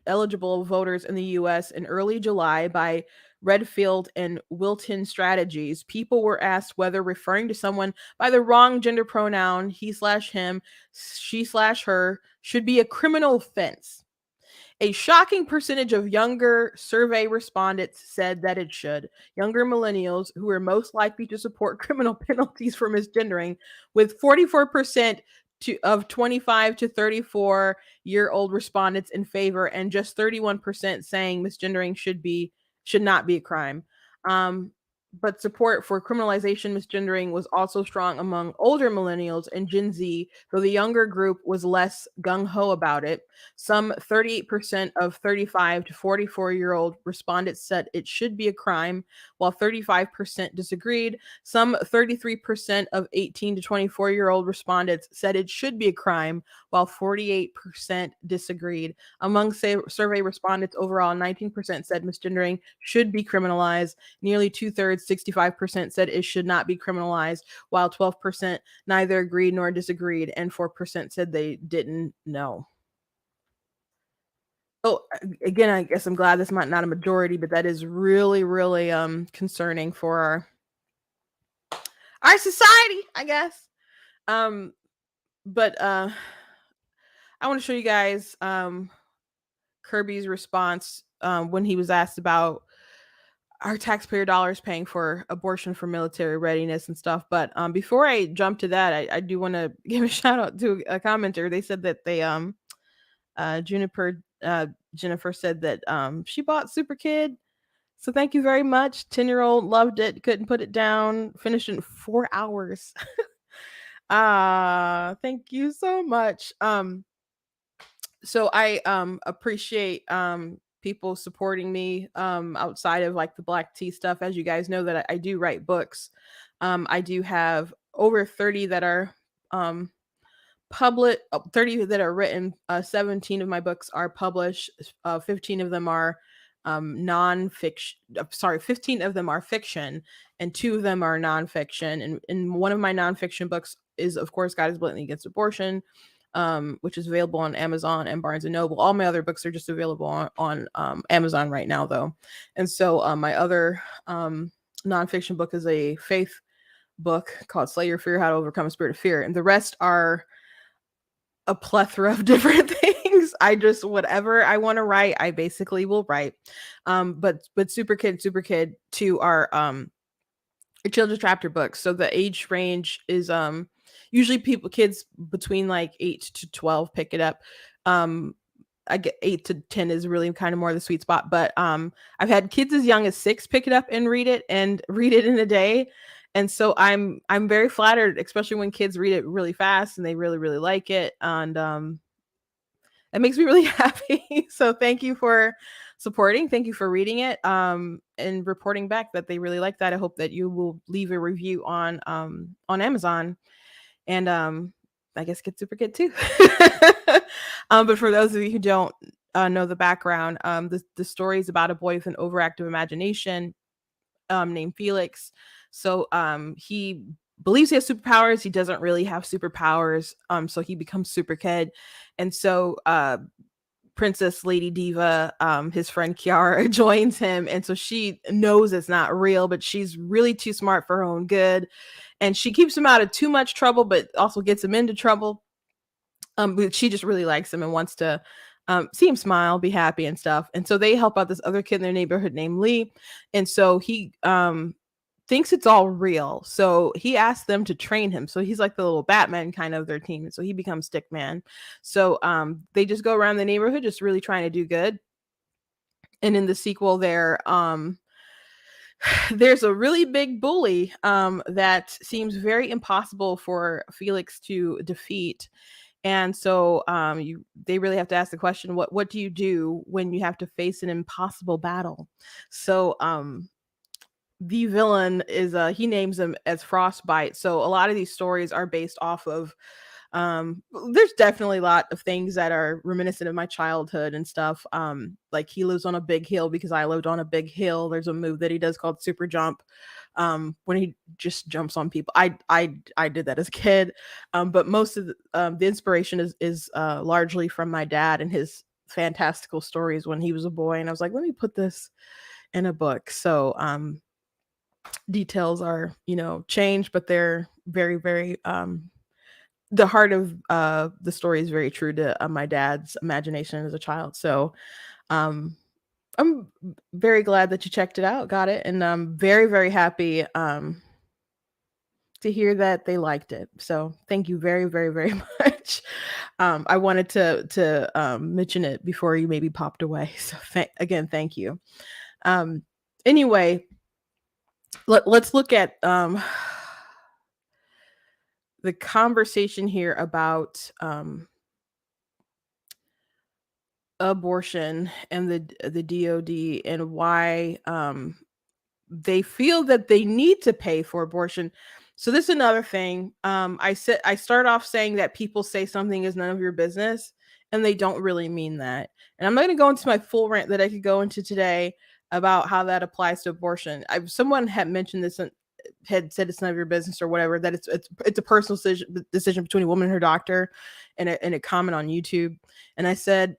eligible voters in the U.S. in early July by Redfield and Wilton Strategies. People were asked whether referring to someone by the wrong gender pronoun, he/him, she/her, should be a criminal offense. A shocking percentage of younger survey respondents said that it should. Younger millennials, who are most likely to support criminal penalties for misgendering, with 44% of 25 to 34-year-old respondents in favor, and just 31% saying misgendering should not be a crime. But support for criminalization misgendering was also strong among older millennials and Gen Z, though the younger group was less gung-ho about it. Some 38% of 35 to 44-year-old respondents said it should be a crime, while 35% disagreed. Some 33% of 18 to 24-year-old respondents said it should be a crime, while 48% disagreed. Among survey respondents overall, 19% said misgendering should be criminalized. Nearly two-thirds, 65%, said it should not be criminalized, while 12% neither agreed nor disagreed, and 4% said they didn't know. Oh, again, I guess I'm glad that's not a majority, but that is really, really concerning for our society, I guess. But I want to show you guys Kirbys response when he was asked about our taxpayer dollars paying for abortion for military readiness and stuff. But before I jump to that, I do want to give a shout out to a commenter. They said that they Jennifer said that she bought Super Kid. So thank you very much. 10-year-old loved it, couldn't put it down, finished in 4 hours. Thank you so much. So I appreciate people supporting me outside of like the black tea stuff. As you guys know, that I do write books. I do have over 30 that are public, 30 that are written. 17 of my books are published. 15 of them are non-fiction. Sorry, 15 of them are fiction, and 2 of them are non-fiction. And one of my non-fiction books is, of course, God is Blatantly Against Abortion, which is available on Amazon and Barnes and Noble. All my other books are just available on Amazon right now, though. And so my other nonfiction book is a faith book called Slay Your Fear: How to Overcome a Spirit of Fear. And the rest are a plethora of different things. I just, whatever I want to write, I basically will write. But Super Kid 2 are children's chapter books. So the age range is usually kids between like 8 to 12 pick it up. I get 8 to 10 is really kind of more the sweet spot, but I've had kids as young as 6 pick it up and read it in a day. And so I'm very flattered, especially when kids read it really fast and they really, really like it. And it makes me really happy. So thank you for supporting. Thank you for reading it and reporting back that they really like that. I hope that you will leave a review on Amazon, and I guess get Super Kid too. But for those of you who don't know the background, the story is about a boy with an overactive imagination named Felix. So he believes he has superpowers. He doesn't really have superpowers. So he becomes Super Kid. And so Princess Lady Diva, his friend Kiara, joins him. And so she knows it's not real, but she's really too smart for her own good. And she keeps him out of too much trouble, but also gets him into trouble. But she just really likes him and wants to see him smile, be happy and stuff. And so they help out this other kid in their neighborhood named Lee. And so he thinks it's all real. So he asks them to train him. So he's like the little Batman kind of their team. So he becomes Stickman. So they just go around the neighborhood just really trying to do good. And in the sequel there's a really big bully that seems very impossible for Felix to defeat. And so they really have to ask the question, what do you do when you have to face an impossible battle? So the villain is he names him as Frostbite. So a lot of these stories are based off of there's definitely a lot of things that are reminiscent of my childhood and stuff. Like he lives on a big hill because I lived on a big hill. There's a move that he does called super jump, when he just jumps on people. I did that as a kid. But most of the inspiration is largely from my dad and his fantastical stories when he was a boy. And I was like, let me put this in a book. So details are, changed, but they're very, very the heart of the story is very true to my dad's imagination as a child. So I'm very glad that you checked it out, got it, and I'm very, very happy to hear that they liked it. So thank you very, very, very much. I wanted to mention it before you maybe popped away. So again, thank you. Anyway, let's look at the conversation here about abortion and the DOD and why they feel that they need to pay for abortion. So this is another thing. I start off saying that people say something is none of your business, and they don't really mean that. And I'm not going to go into my full rant that I could go into today about how that applies to abortion. Someone had mentioned this and had said it's none of your business or whatever, that it's a personal decision between a woman and her doctor, and a comment on YouTube. And I said,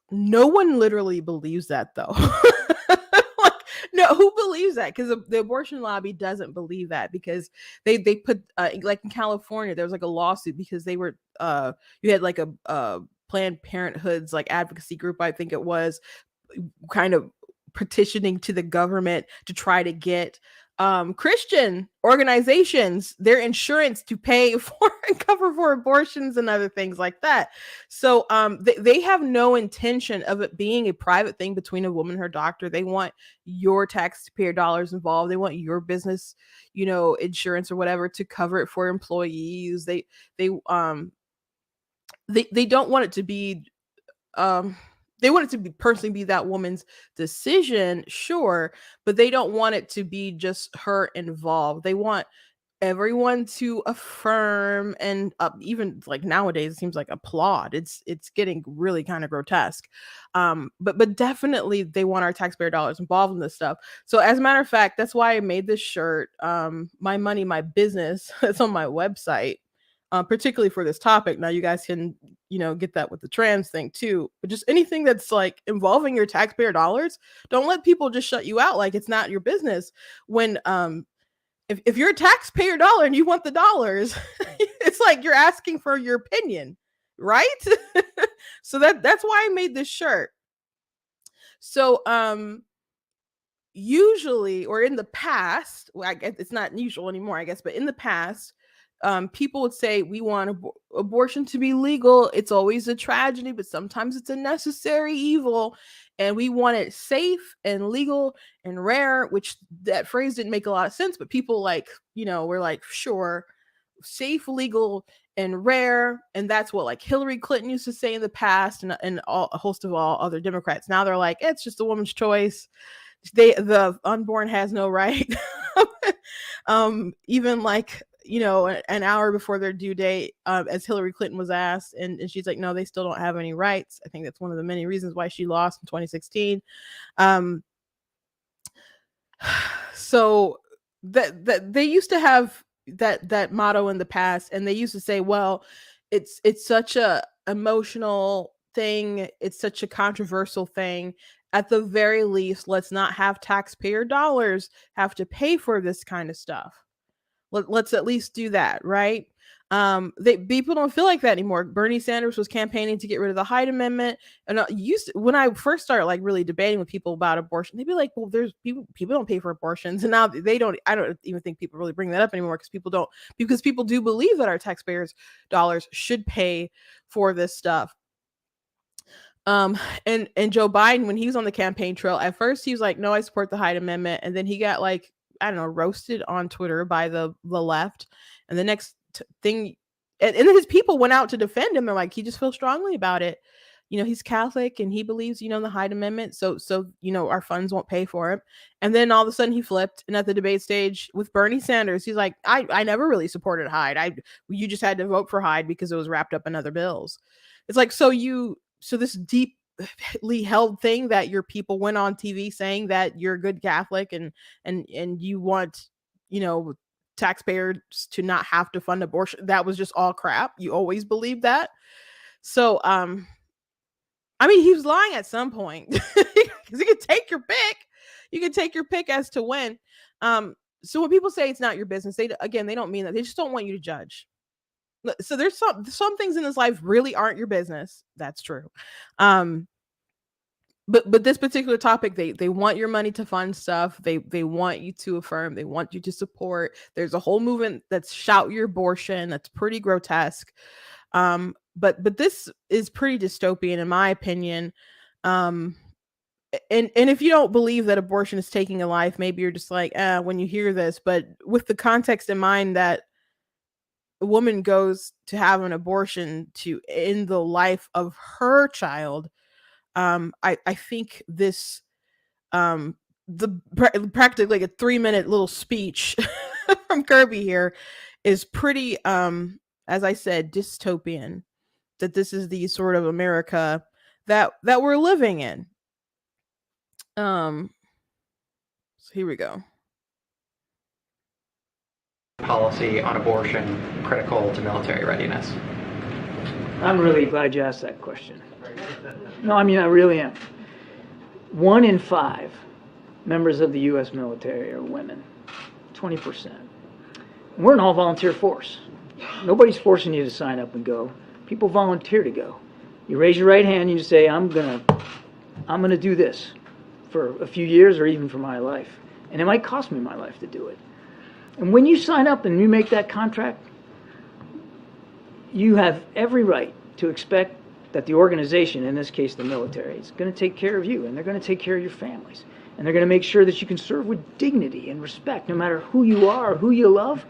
no one literally believes that though. Like, no, who believes that? Because the abortion lobby doesn't believe that, because they put like in California there was like a lawsuit because they were you had like a Planned Parenthood's like advocacy group, I think it was, kind of petitioning to the government to try to get Christian organizations their insurance to pay for and cover for abortions and other things like that. So they have no intention of it being a private thing between a woman and her doctor. They want your taxpayer dollars involved. They want your business, insurance or whatever to cover it for employees. They don't want it to be they want it to be personally be that woman's decision, sure, but they don't want it to be just her involved. They want everyone to affirm and even like nowadays it seems like applaud. It's getting really kind of grotesque. But definitely they want our taxpayer dollars involved in this stuff. So as a matter of fact, that's why I made this shirt, My Money, My Business. It's on my website. Particularly for this topic. Now you guys can, get that with the trans thing too, but just anything that's like involving your taxpayer dollars, don't let people just shut you out like it's not your business. When if you're a taxpayer dollar and you want the dollars, it's like you're asking for your opinion, right? So that's why I made this shirt. So usually, or in the past, well, I guess it's not usual anymore, I guess, but in the past, people would say we want abortion to be legal. It's always a tragedy, but sometimes it's a necessary evil, and we want it safe and legal and rare. Which that phrase didn't make a lot of sense, but people were like, sure, safe, legal, and rare, and that's what like Hillary Clinton used to say in the past, and a host of all other Democrats. Now they're like, it's just a woman's choice. The unborn has no right. Even like an hour before their due date, as Hillary Clinton was asked, and she's like, no, they still don't have any rights. I think that's one of the many reasons why she lost in 2016. So that they used to have that motto in the past, and they used to say, well, it's such a emotional thing, it's such a controversial thing. At the very least, let's not have taxpayer dollars have to pay for this kind of stuff. Let's at least do that, right? People don't feel like that anymore. Bernie Sanders was campaigning to get rid of the Hyde Amendment, and when I first started like really debating with people about abortion, they'd be like, "Well, there's people don't pay for abortions," and now they don't. I don't even think people really bring that up anymore because people do believe that our taxpayers' dollars should pay for this stuff. And Joe Biden, when he was on the campaign trail, at first he was like, "No, I support the Hyde Amendment," and then he got like, I don't know, roasted on Twitter by the left. And the next thing, and then his people went out to defend him, and like, he just feels strongly about it. He's Catholic and he believes, the Hyde Amendment. So our funds won't pay for it. And then all of a sudden he flipped, and at the debate stage with Bernie Sanders, he's like, I never really supported Hyde. You just had to vote for Hyde because it was wrapped up in other bills. It's like, so this deeply held thing that your people went on TV saying that you're a good Catholic and you want, taxpayers to not have to fund abortion. That was just all crap. You always believed that. So, he was lying at some point because you can take your pick. You can take your pick as to when. So when people say it's not your business, they don't mean that. They just don't want you to judge. So there's some things in this life really aren't your business. That's true. But this particular topic, they want your money to fund stuff. They want you to affirm. They want you to support. There's a whole movement that's shout your abortion. That's pretty grotesque. But this is pretty dystopian in my opinion. And if you don't believe that abortion is taking a life, maybe you're just like, when you hear this. But with the context in mind that a woman goes to have an abortion to end the life of her child, I think this practically like a 3-minute little speech from Kirby here is pretty as I said, dystopian. That this is the sort of America that we're living in. So here we go. Policy on abortion critical to military readiness? I'm really glad you asked that question. No, I really am. 1 in 5 members of the U.S. military are women, 20%. We're an all-volunteer force. Nobody's forcing you to sign up and go. People volunteer to go. You raise your right hand and you say, I'm gonna do this for a few years or even for my life. And it might cost me my life to do it. And when you sign up and you make that contract, you have every right to expect that the organization, in this case the military, is going to take care of you, and they're going to take care of your families, and they're going to make sure that you can serve with dignity and respect, no matter who you are, or who you love,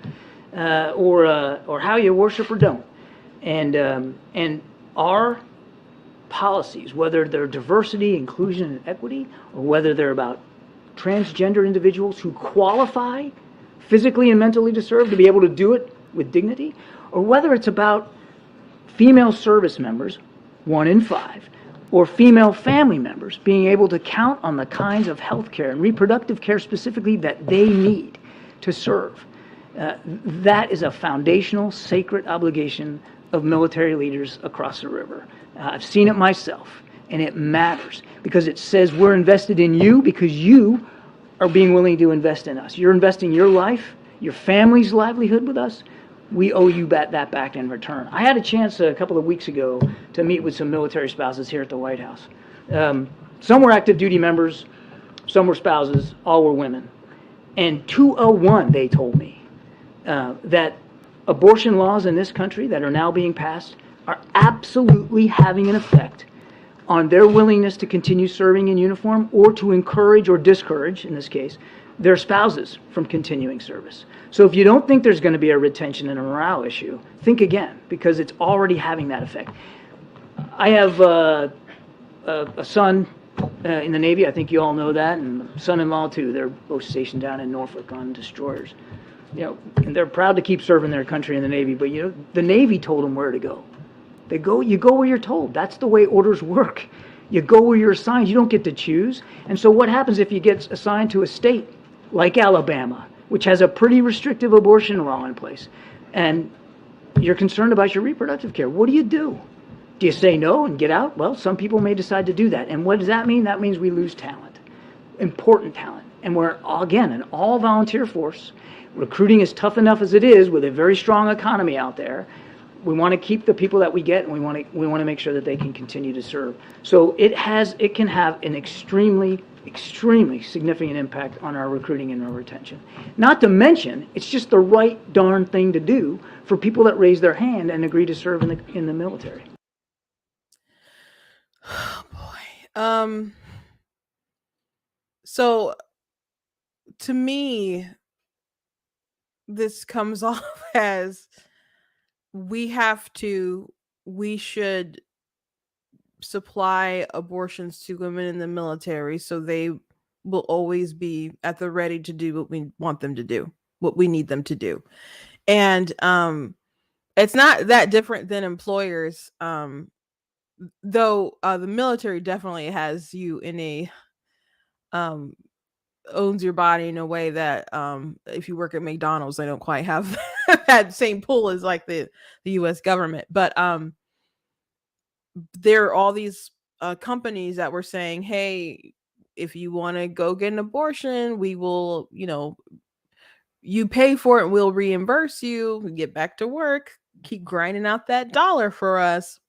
or how you worship or don't. And our policies, whether they're diversity, inclusion, and equity, or whether they're about transgender individuals who qualify physically and mentally to serve, to be able to do it with dignity, or whether it's about female service members, 1 in 5, or female family members being able to count on the kinds of health care and reproductive care specifically that they need to serve. That is a foundational, sacred obligation of military leaders across the river. I've seen it myself, and it matters because it says we're invested in you because you are being willing to invest in us. You're investing your life, your family's livelihood with us. We owe you that back in return. I had a chance a couple of weeks ago to meet with some military spouses here at the White House. Some were active duty members, some were spouses, all were women. And 201, they told me, that abortion laws in this country that are now being passed are absolutely having an effect on their willingness to continue serving in uniform or to encourage or discourage, in this case, their spouses from continuing service. So if you don't think there's going to be a retention and a morale issue, think again, because it's already having that effect. I have a son in the Navy. I think you all know that, and son-in-law too. They're both stationed down in Norfolk on destroyers. And they're proud to keep serving their country in the Navy, but the Navy told them where to go. You go where you're told. That's the way orders work. You go where you're assigned. You don't get to choose. And so what happens if you get assigned to a state like Alabama, which has a pretty restrictive abortion law in place, and you're concerned about your reproductive care? What do? Do you say no and get out? Well, some people may decide to do that. And what does that mean? That means we lose talent, important talent. And we're, again, an all-volunteer force. Recruiting is tough enough as it is with a very strong economy out there. We want to keep the people that we get, and we want to make sure that they can continue to serve. So it can have an extremely significant impact on our recruiting and our retention. Not to mention, it's just the right darn thing to do for people that raise their hand and agree to serve in the military. Oh boy. So to me, this comes off as we should supply abortions to women in the military so they will always be at the ready to do what we want them to do, what we need them to do. And it's not that different than employers, though the military definitely has you in a owns your body in a way that if you work at McDonald's, they don't quite have that same pull as like the US government. But there are all these companies that were saying, hey, if you want to go get an abortion, we will, you pay for it, we'll reimburse you, get back to work, keep grinding out that dollar for us.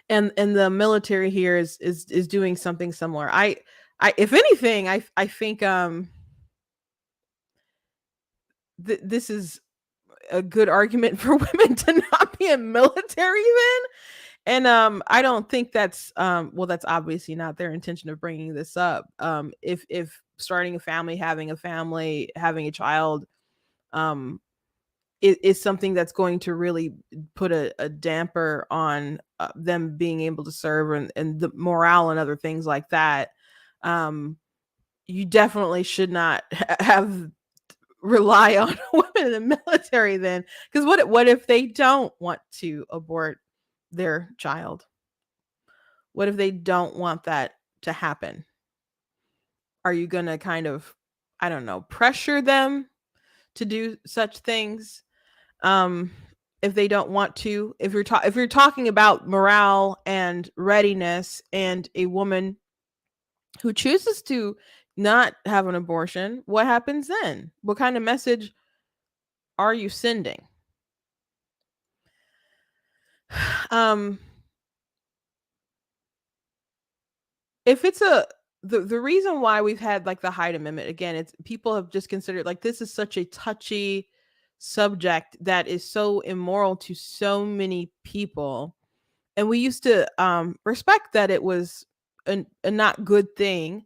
And the military here is doing something similar. I if anything, I think this is a good argument for women to not be in military then. And I don't think that's well, that's obviously not their intention of bringing this up. If starting a family, having a child is something that's going to really put a damper on them being able to serve and the morale and other things like that, you definitely should not have rely on women in the military then, because what if they don't want to abort their child? What if they don't want that to happen? Are you going to kind of, I don't know, pressure them to do such things? If they don't want to, if you're talking about morale and readiness, and a woman who chooses to not have an abortion, what happens then? What kind of message are you sending? If it's the reason why we've had like the Hyde Amendment, again, it's people have just considered like this is such a touchy subject that is so immoral to so many people, and we used to respect that it was a not good thing,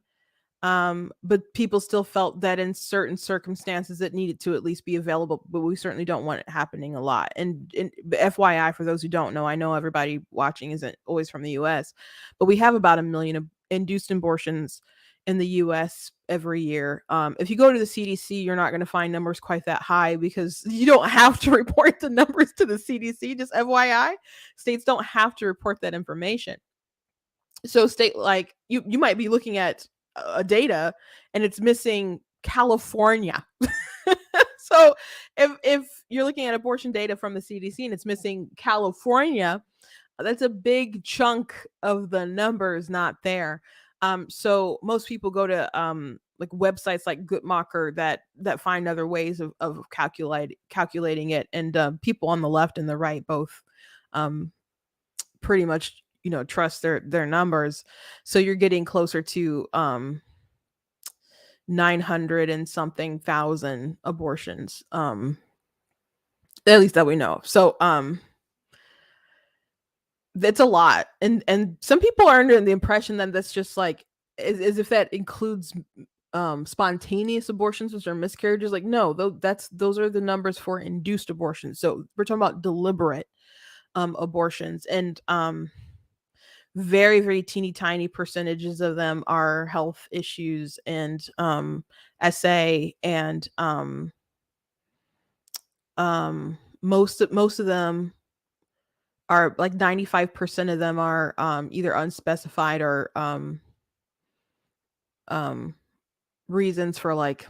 but people still felt that in certain circumstances it needed to at least be available, but we certainly don't want it happening a lot. And FYI, for those who don't know, I know everybody watching isn't always from the US, but we have about 1 million induced abortions in the US every year. If you go to the CDC, you're not going to find numbers quite that high because you don't have to report the numbers to the CDC. Just FYI, states don't have to report that information. So state like you might be looking at data and it's missing California. So if you're looking at abortion data from the CDC and it's missing California, that's a big chunk of the numbers not there. So most people go to like websites like Guttmacher that find other ways of calculating it, and people on the left and the right both pretty much trust their numbers. So you're getting closer to 900 and something thousand abortions, at least that we know. So that's a lot, and some people are under the impression that that's just like as if that includes spontaneous abortions, which are miscarriages. Like, no, those are the numbers for induced abortions. So we're talking about deliberate abortions, and very, very teeny tiny percentages of them are health issues and SA, and most of them are like 95% of them are either unspecified or reasons for like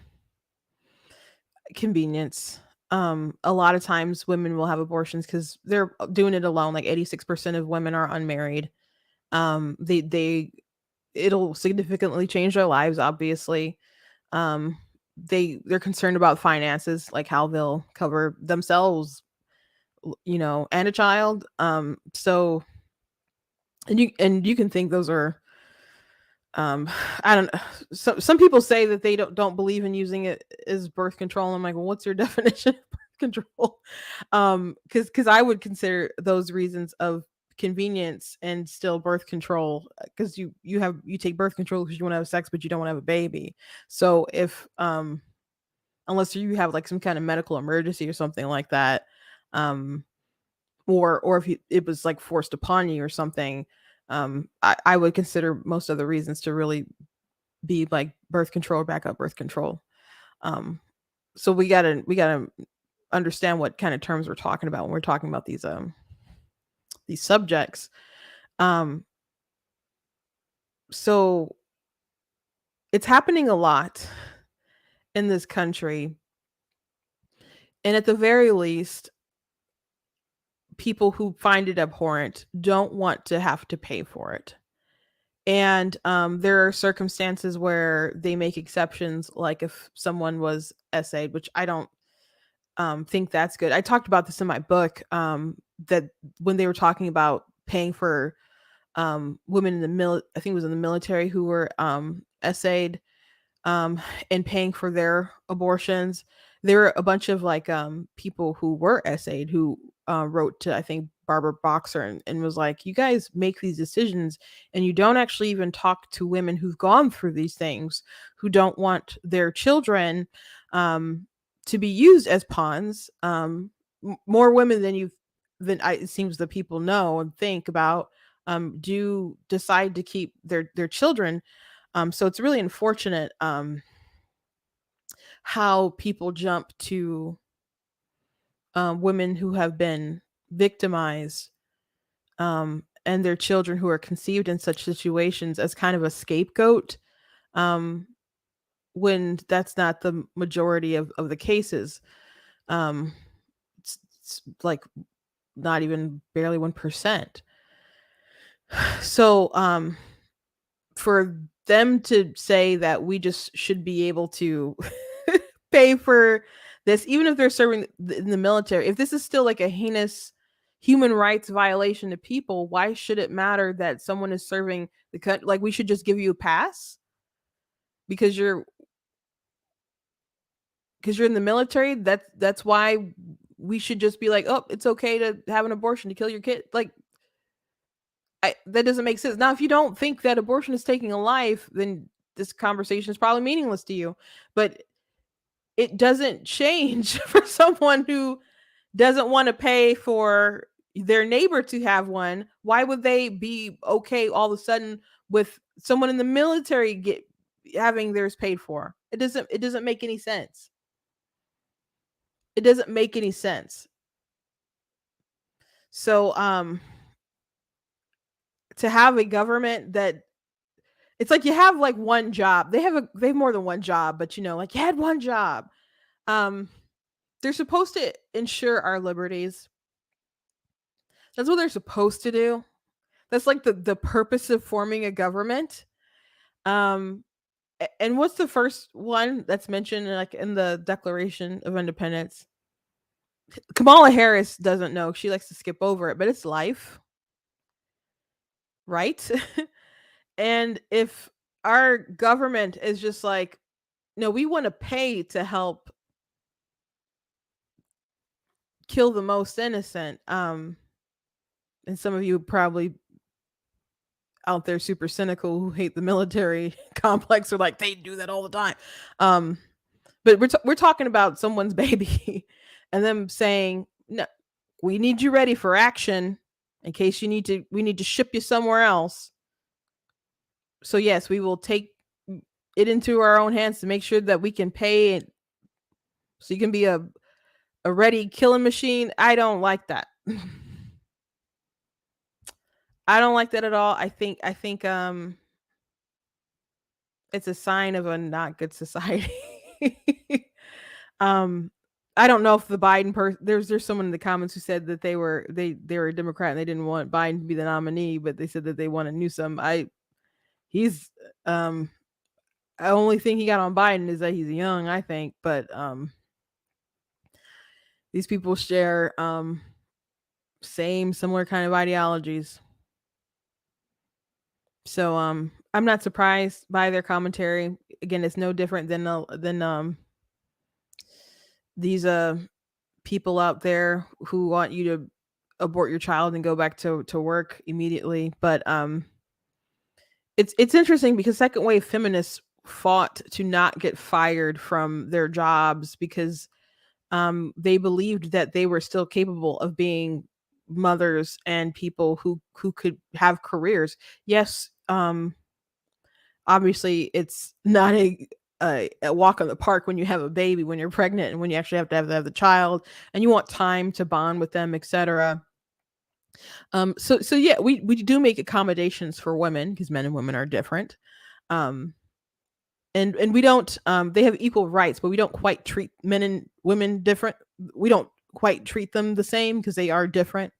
convenience. A lot of times women will have abortions because they're doing it alone. Like 86% of women are unmarried. They it'll significantly change their lives, obviously. Um, they're concerned about finances, like how they'll cover themselves, and a child. So and you can think those are, um I don't know. Some people say that they don't believe in using it as birth control. I'm like, well, what's your definition of birth control? Because I would consider those reasons of convenience and still birth control, because you take birth control because you want to have sex but you don't want to have a baby. So if unless you have like some kind of medical emergency or something like that, um or if it was like forced upon you or something, I would consider most of the reasons to really be like birth control or backup birth control. um so we gotta understand what kind of terms we're talking about when we're talking about these subjects. um so it's happening a lot in this country, and at the very least, people who find it abhorrent don't want to have to pay for it. And there are circumstances where they make exceptions, like if someone was essayed, which I don't think that's good. I talked about this in my book, that when they were talking about paying for women in I think it was in the military, who were essayed, um, and paying for their abortions. There were a bunch of like people who were essayed who wrote to, I think, Barbara Boxer, and was like, you guys make these decisions and you don't actually even talk to women who've gone through these things, who don't want their children um, to be used as pawns. More women it seems that people know and think about, do decide to keep their children. So it's really unfortunate, how people jump to women who have been victimized, and their children who are conceived in such situations, as kind of a scapegoat, um, when that's not the majority of the cases. Um, it's like not even barely 1%. So for them to say that we just should be able to pay for this, even if they're serving in the military, if this is still like a heinous human rights violation to people, why should it matter that someone is serving the country? Like, we should just give you a pass because you're in the military. That's why we should just be like, oh, it's okay to have an abortion to kill your kid. Like, that doesn't make sense. Now, if you don't think that abortion is taking a life, then this conversation is probably meaningless to you. But it doesn't change for someone who doesn't want to pay for their neighbor to have one. Why would they be okay all of a sudden with someone in the military having theirs paid for? It doesn't make any sense. It doesn't make any sense. So to have a government that, it's like you have like one job. They have more than one job, but like, you had one job. Um they're supposed to ensure our liberties. That's what they're supposed to do. That's like the purpose of forming a government. Um and what's the first one that's mentioned like in the Declaration of Independence? Kamala Harris doesn't know. She likes to skip over it, but it's life, right? And if our government is just like, no, we want to pay to help kill the most innocent. And some of you probably out there super cynical who hate the military complex are like, they do that all the time. Um, but we're talking about someone's baby and them saying, no, we need you ready for action in case we need to ship you somewhere else. So yes, we will take it into our own hands to make sure that we can pay it so you can be a ready killing machine. I don't like that. I don't like that at all. I think it's a sign of a not good society. um I don't know if the Biden person, there's someone in the comments who said that they were a Democrat and they didn't want Biden to be the nominee, but they said that they wanted Newsom. he's the only thing he got on Biden is that he's young, I think, but these people share similar kind of ideologies. So I'm not surprised by their commentary. Again, it's no different than these people out there who want you to abort your child and go back to work immediately. But it's interesting because second wave feminists fought to not get fired from their jobs because they believed that they were still capable of being mothers and people who could have careers. Yes, obviously it's not a walk in the park when you have a baby, when you're pregnant, and when you actually have the child, and you want time to bond with them, etc. So yeah, we do make accommodations for women because men and women are different. Um, and we don't they have equal rights, but we don't quite treat men and women different. We don't quite treat them the same because they are different.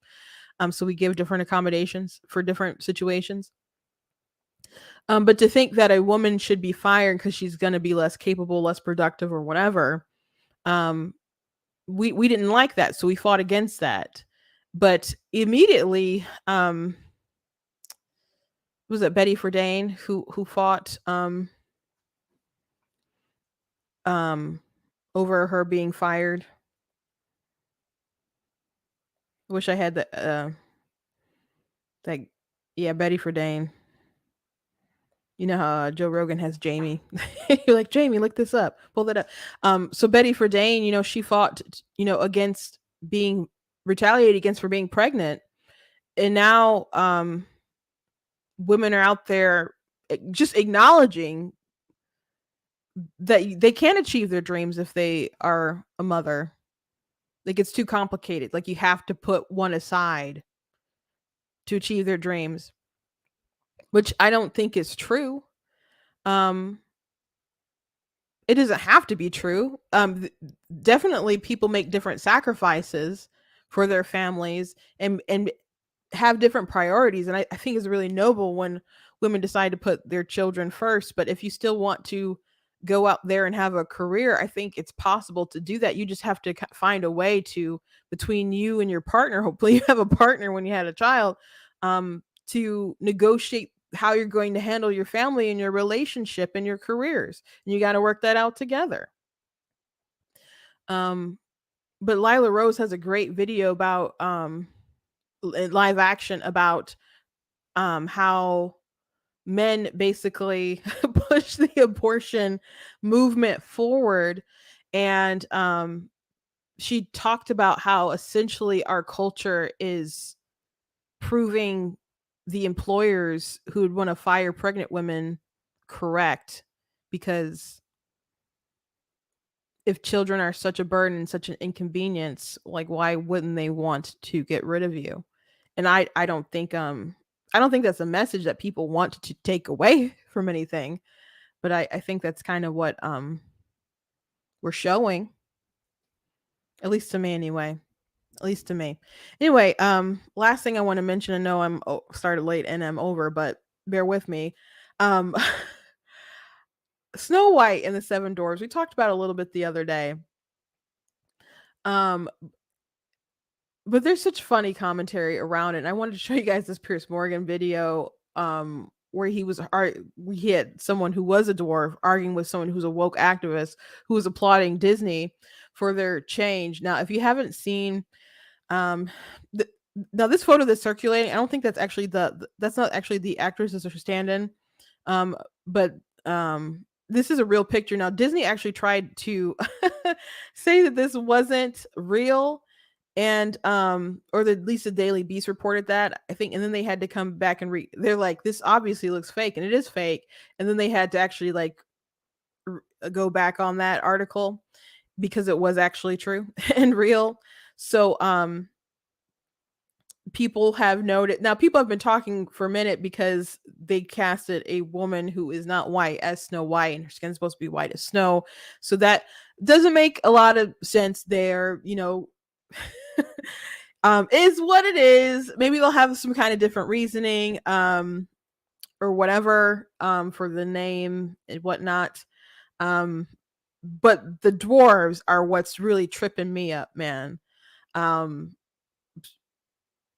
So we give different accommodations for different situations. But to think that a woman should be fired because she's going to be less capable, less productive, or whatever, we didn't like that, so we fought against that. But immediately, was it Betty Friedan who fought over her being fired? I wish I had that yeah, Betty Friedan. You know how Joe Rogan has Jamie. You're like, Jamie, look this up. Pull that up. So Betty Friedan, she fought, against being retaliated against for being pregnant. And now women are out there just acknowledging that they can achieve their dreams if they are a mother. Like, it's too complicated. Like, you have to put one aside to achieve their dreams, which I don't think is true. It doesn't have to be true. Definitely people make different sacrifices for their families and have different priorities. And I think it's really noble when women decide to put their children first. But if you still want to go out there and have a career, I think it's possible to do that. You just have to find a way to, between you and your partner, hopefully you have a partner when you had a child, to negotiate how you're going to handle your family and your relationship and your careers. And you got to work that out together. But Lila Rose has a great video about live action about how men basically push the abortion movement forward. And she talked about how essentially our culture is proving the employers who would want to fire pregnant women correct, because if children are such a burden and such an inconvenience, like, why wouldn't they want to get rid of you? And I don't think that's a message that people want to take away from anything, but I think that's kind of what we're showing, at least to me anyway. At least to me. Anyway, last thing I want to mention, I know I'm started late and I'm over, but bear with me. Um Snow White and the Seven Dwarfs. We talked about it a little bit the other day. Um but there's such funny commentary around it. And I wanted to show you guys this Pierce Morgan video where he had someone who was a dwarf arguing with someone who's a woke activist who was applauding Disney for their change. Now, if you haven't seen now this photo that's circulating, I don't think that's actually that's not actually the actress or stand-in. But this is a real picture. Now, Disney actually tried to say that this wasn't real, and or at least the Daily Beast reported that, I think, and then they had to come back and they're like, this obviously looks fake, and it is fake, and then they had to actually like go back on that article because it was actually true and real. So people have noted, now people have been talking for a minute because they casted a woman who is not white as Snow White, and her skin's supposed to be white as snow, so that doesn't make a lot of sense there, is what it is. Maybe they'll have some kind of different reasoning, or whatever, for the name and whatnot. Um, but the dwarves are what's really tripping me up, man. Um,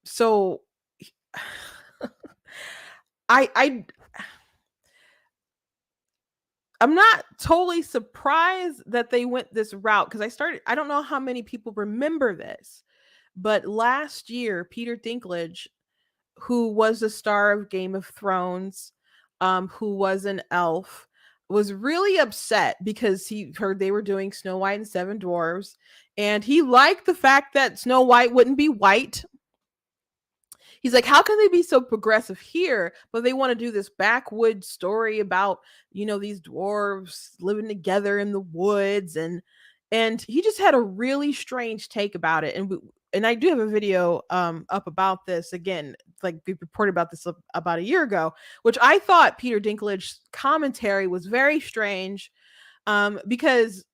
so I I'm not totally surprised that they went this route because I don't know how many people remember this, but last year Peter Dinklage, who was the star of Game of Thrones, who was an elf, was really upset because he heard they were doing Snow White and Seven Dwarves, and he liked the fact that Snow White wouldn't be white. He's like, how can they be so progressive here, but they want to do this backwoods story about, these dwarves living together in the woods, and he just had a really strange take about it. And I do have a video up about this again, like we reported about this about a year ago, which I thought Peter Dinklage's commentary was very strange, because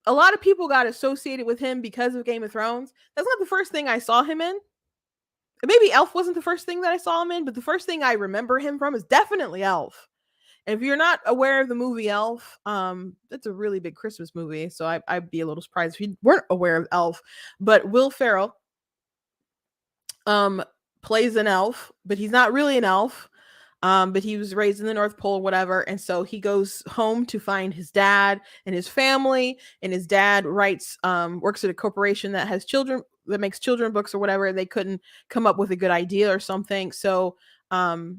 a lot of people got associated with him because of Game of Thrones. That's not the first thing I saw him in. Maybe Elf wasn't the first thing that I saw him in, but the first thing I remember him from is definitely Elf. And if you're not aware of the movie Elf, it's a really big Christmas movie, so I'd be a little surprised if you weren't aware of Elf. But Will Ferrell plays an elf, but he's not really an elf. But he was raised in the North Pole or whatever, and so he goes home to find his dad and his family. And his dad works at a corporation that has children, that makes children books or whatever. They couldn't come up with a good idea or something, so they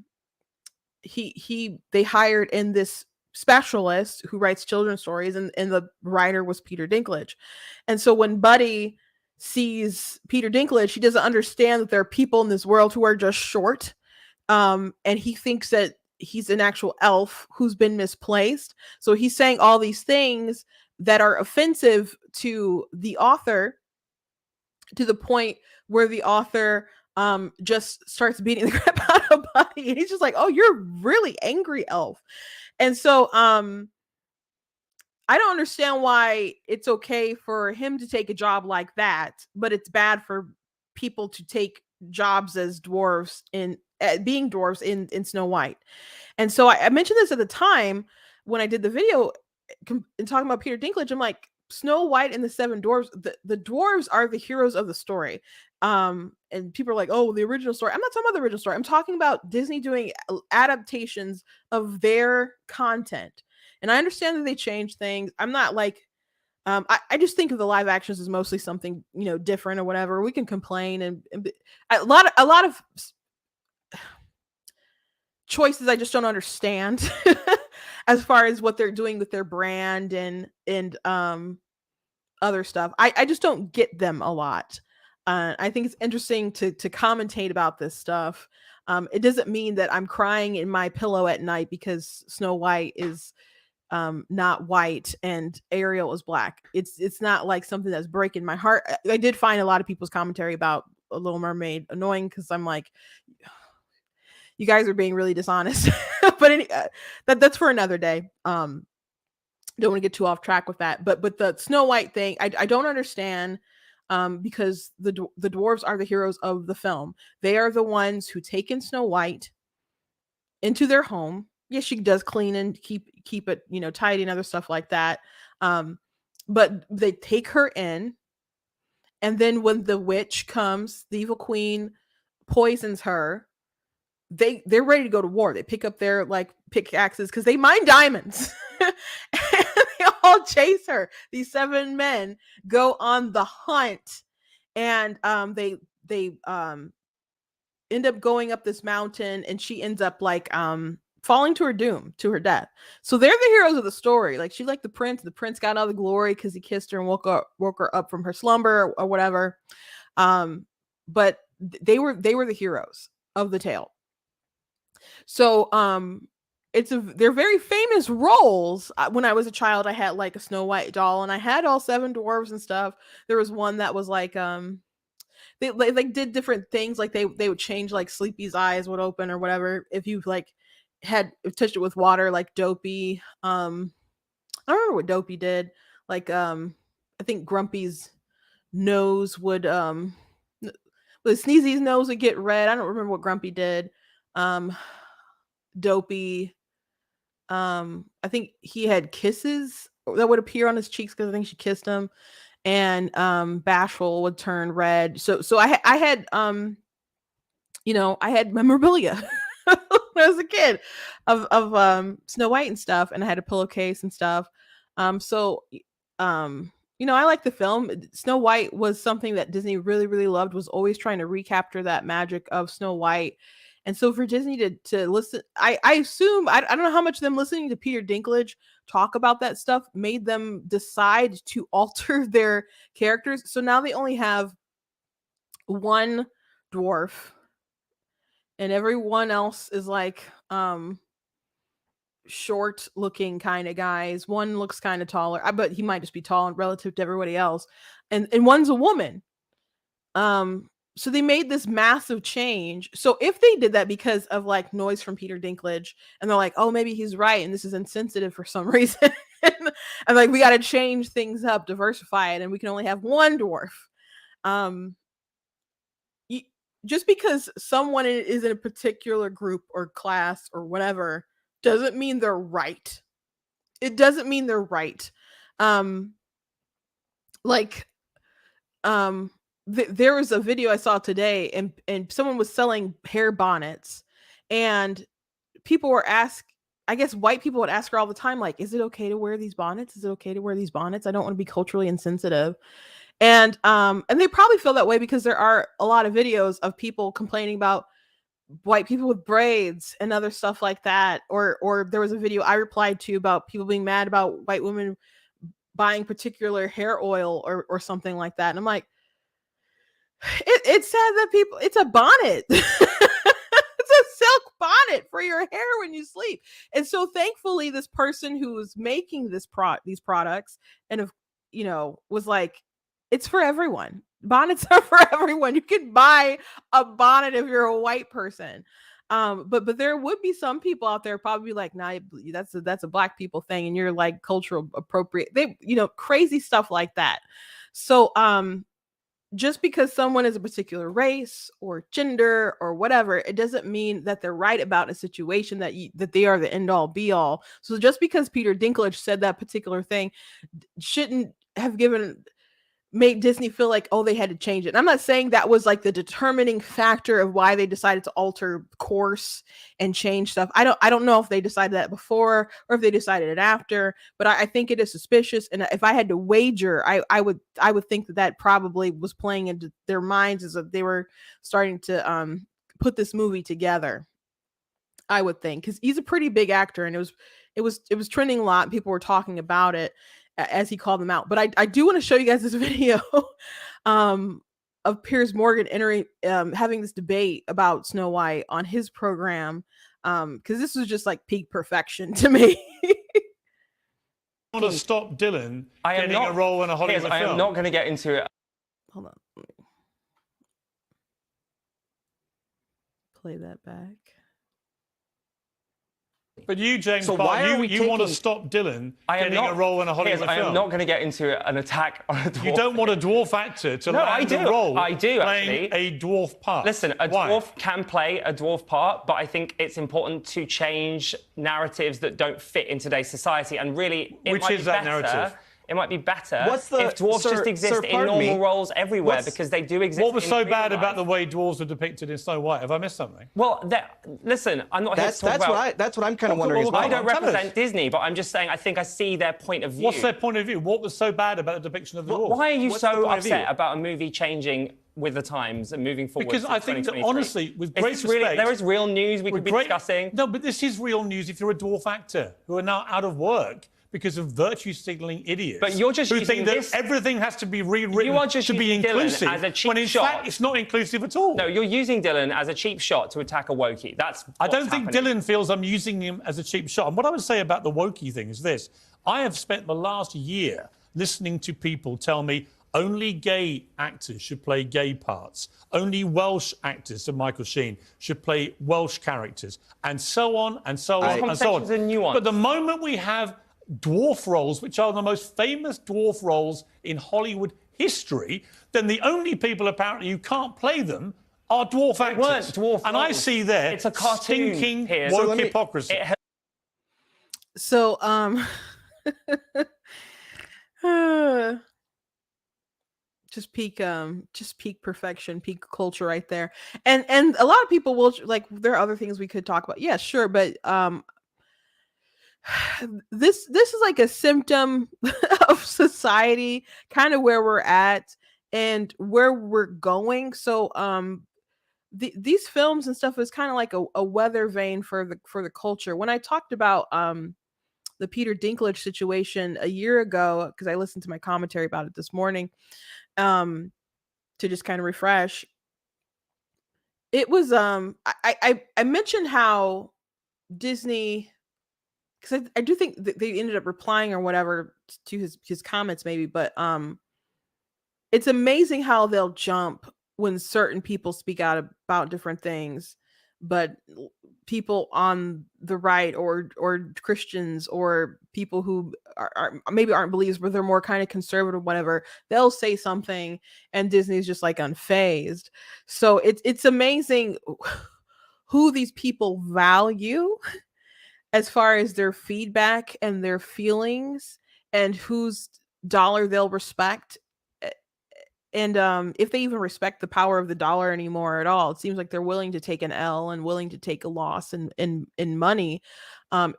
hired in this specialist who writes children's stories, and the writer was Peter Dinklage. And so when Buddy sees Peter Dinklage, he doesn't understand that there are people in this world who are just short. And he thinks that he's an actual elf who's been misplaced. So he's saying all these things that are offensive to the author, to the point where the author just starts beating the crap out of Buddy. And he's just like, oh, you're really angry, elf. And so I don't understand why it's okay for him to take a job like that, but it's bad for people to take jobs as dwarves in being dwarves in Snow White. And so I mentioned this at the time when I did the video and talking about Peter Dinklage. I'm like, Snow White and the Seven Dwarves, the dwarves are the heroes of the story. And people are like, oh, the original story. I'm not talking about the original story. I'm talking about Disney doing adaptations of their content. And I understand that they change things. I'm not like, I just think of the live actions as mostly something, different or whatever. We can complain and a lot of choices I just don't understand as far as what they're doing with their brand and other stuff. I just don't get them a lot. I think it's interesting to commentate about this stuff. It doesn't mean that I'm crying in my pillow at night because Snow White is not white and Ariel is black. It's not like something that's breaking my heart. I did find a lot of people's commentary about A Little Mermaid annoying because I'm like, you guys are being really dishonest. But that's for another day. Don't want to get too off track with that. But the Snow White thing, I don't understand, because the dwarves are the heroes of the film. They are the ones who take in Snow White into their home. Yes, she does clean and keep it, tidy and other stuff like that. But they take her in, and then when the witch comes, the evil queen poisons her. They're ready to go to war. They pick up their like pickaxes because they mine diamonds. And they all chase her. These 7 men go on the hunt, and they end up going up this mountain, and she ends up like falling to her doom, to her death. So they're the heroes of the story. Like, she liked the prince. The prince got all the glory because he kissed her and woke her up from her slumber or whatever. But they were the heroes of the tale. So they're very famous roles. When I was a child, I had like a Snow White doll, and I had all 7 dwarves and stuff. There was one that was like they like did different things. Like they would change, like Sleepy's eyes would open or whatever if you like had touched it with water, like Dopey. I don't remember what Dopey did. Like I think Grumpy's nose would Sneezy's nose would get red. I don't remember what Grumpy did. dopey. I think he had kisses that would appear on his cheeks because I think she kissed him, and bashful would turn red. So I had I had memorabilia when I was a kid of Snow White and stuff, and I had a pillowcase and stuff. So I like the film. Snow White was something that Disney really, really loved, was always trying to recapture that magic of Snow White. And so for Disney to listen, I assume, I don't know how much them listening to Peter Dinklage talk about that stuff made them decide to alter their characters. So now they only have one dwarf, and everyone else is like short looking kind of guys. One looks kind of taller, but he might just be tall relative to everybody else. And one's a woman. So they made this massive change. So if they did that because of like noise from Peter Dinklage, and they're like, oh, maybe he's right and this is insensitive for some reason, and like we got to change things up, diversify it, and we can only have one dwarf. Just because someone is in a particular group or class or whatever doesn't mean they're right. It doesn't mean they're right. There was a video I saw today, and someone was selling hair bonnets, and people were I guess white people would ask her all the time, like, is it okay to wear these bonnets? Is it okay to wear these bonnets? I don't want to be culturally insensitive. And they probably feel that way because there are a lot of videos of people complaining about white people with braids and other stuff like that. Or there was a video I replied to about people being mad about white women buying particular hair oil or something like that. And I'm like, it's sad that it's a bonnet. It's a silk bonnet for your hair when you sleep. And so thankfully this person who's making these products and was like, it's for everyone. Bonnets are for everyone. You can buy a bonnet if you're a white person. But there would be some people out there probably like, nah, that's a black people thing, and you're like cultural appropriate. They, crazy stuff like that. So just because someone is a particular race or gender or whatever, it doesn't mean that they're right about a situation that they are the end all be all. So just because Peter Dinklage said that particular thing shouldn't have made Disney feel like, oh, they had to change it. And I'm not saying that was like the determining factor of why they decided to alter course and change stuff. I don't know if they decided that before or if they decided it after, but I think it is suspicious. And if I had to wager, I would think that probably was playing into their minds as if they were starting to put this movie together. I would think, because he's a pretty big actor, and it was trending a lot. People were talking about it as he called them out. But I do want to show you guys this video of Piers Morgan having this debate about Snow White on his program, because this was just like peak perfection to me. I want to stop Dylan getting a role in a Hollywood film. I am not going to get into it. Hold on. Play that back. But you, James Bond, you want to stop Dylan getting a role in a Hollywood film. I am not going to get into an attack on a dwarf. You don't want a dwarf actor to land the role playing a dwarf part. Listen, a dwarf can play a dwarf part, but I think it's important to change narratives that don't fit in today's society. And really, narrative? It might be better if dwarves just exist in normal roles everywhere, because they do exist. What was so bad about the way dwarves were depicted in Snow White? Have I missed something? Well, listen, I'm not here to talk about... That's what I'm kind of wondering as well. I don't represent Disney, but I'm just saying I think I see their point of view. What's their point of view? What was so bad about the depiction of the dwarves? Why are you so upset about a movie changing with the times and moving forward? Because I think that, honestly, with great respect... There is real news we could be discussing. No, but this is real news if you're a dwarf actor who are now out of work because of virtue-signaling idiots. But you're just who think that everything has to be rewritten to be inclusive, as a cheap when in fact it's not inclusive at all. No, you're using Dylan as a cheap shot to attack a wokie. I don't think Dylan feels I'm using him as a cheap shot. And what I would say about the wokie thing is this. I have spent the last year listening to people tell me only gay actors should play gay parts. Only Welsh actors, so Michael Sheen, should play Welsh characters. And so on, and so on, and so on. But the moment we have dwarf roles, which are the most famous dwarf roles in Hollywood history, then the only people apparently who can't play them are dwarf actors. Weren't dwarf and I roles. see there It's a cartoon, stinking Piers. woke hypocrisy. So just peak perfection, peak culture right there. And a lot of people will like, there are other things we could talk about. Yeah, sure, but this is like a symptom of society, kind of where we're at and where we're going. So these films and stuff is kind of like a weather vane for the culture. When I talked about the Peter Dinklage situation a year ago, because I listened to my commentary about it this morning, to just kind of refresh, it was I mentioned how Disney, because I do think that they ended up replying or whatever to his comments maybe, but it's amazing how they'll jump when certain people speak out about different things, but people on the right or Christians or people who are maybe aren't believers, but they're more kind of conservative, whatever, they'll say something and Disney's just like unfazed. So it's amazing who these people value as far as their feedback and their feelings and whose dollar they'll respect. And if they even respect the power of the dollar anymore at all, it seems like they're willing to take an L and willing to take a loss in money,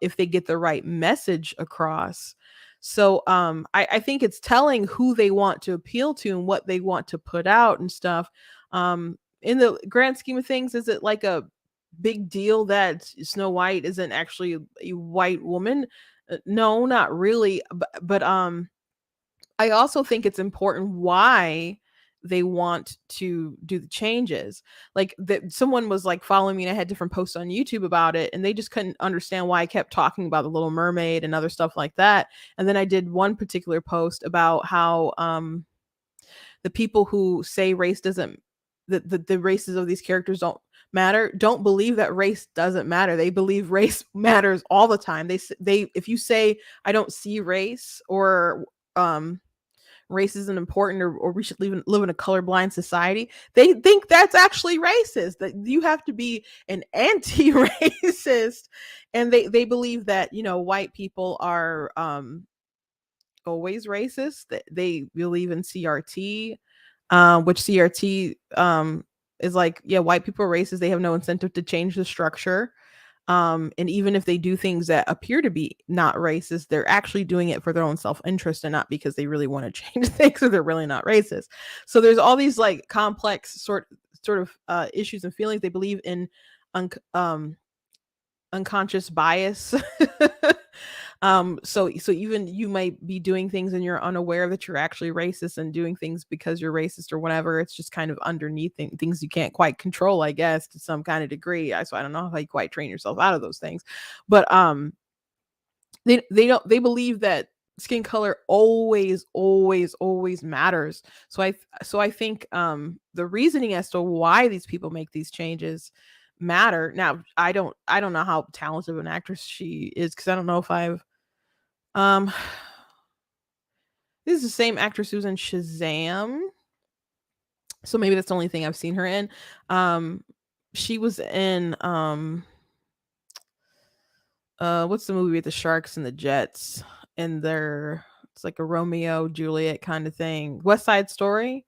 if they get the right message across. So I think it's telling who they want to appeal to and what they want to put out and stuff. In the grand scheme of things, is it like a big deal that Snow White isn't actually a white woman? No, not really. But I also think it's important why they want to do the changes. Like that someone was like following me and I had different posts on YouTube about it and they just couldn't understand why I kept talking about the Little Mermaid and other stuff like that. And then I did one particular post about how the people who say race doesn't, the races of these characters don't matter, don't believe that race doesn't matter. They believe race matters all the time. They if you say I don't see race, or race isn't important, or we should live in a colorblind society, they think that's actually racist, that you have to be an anti-racist. And they believe that, you know, white people are always racist. They believe in CRT, which CRT is like, yeah, white people are racist, they have no incentive to change the structure. And even if they do things that appear to be not racist, they're actually doing it for their own self-interest and not because they really want to change things, or they're really not racist. So there's all these like complex sort of issues and feelings. They believe in unconscious bias. So even you might be doing things and you're unaware that you're actually racist and doing things because you're racist or whatever. It's just kind of underneath things you can't quite control, I guess, to some kind of degree. So I don't know how you quite train yourself out of those things, but they believe that skin color always matters. So I think the reasoning as to why these people make these changes matter. Now I don't know how talented of an actress she is, because I don't know if I've this is the same actress who's in Shazam, so maybe that's the only thing I've seen her in. She was in what's the movie with the sharks and the jets, and it's like a Romeo Juliet kind of thing, West Side Story.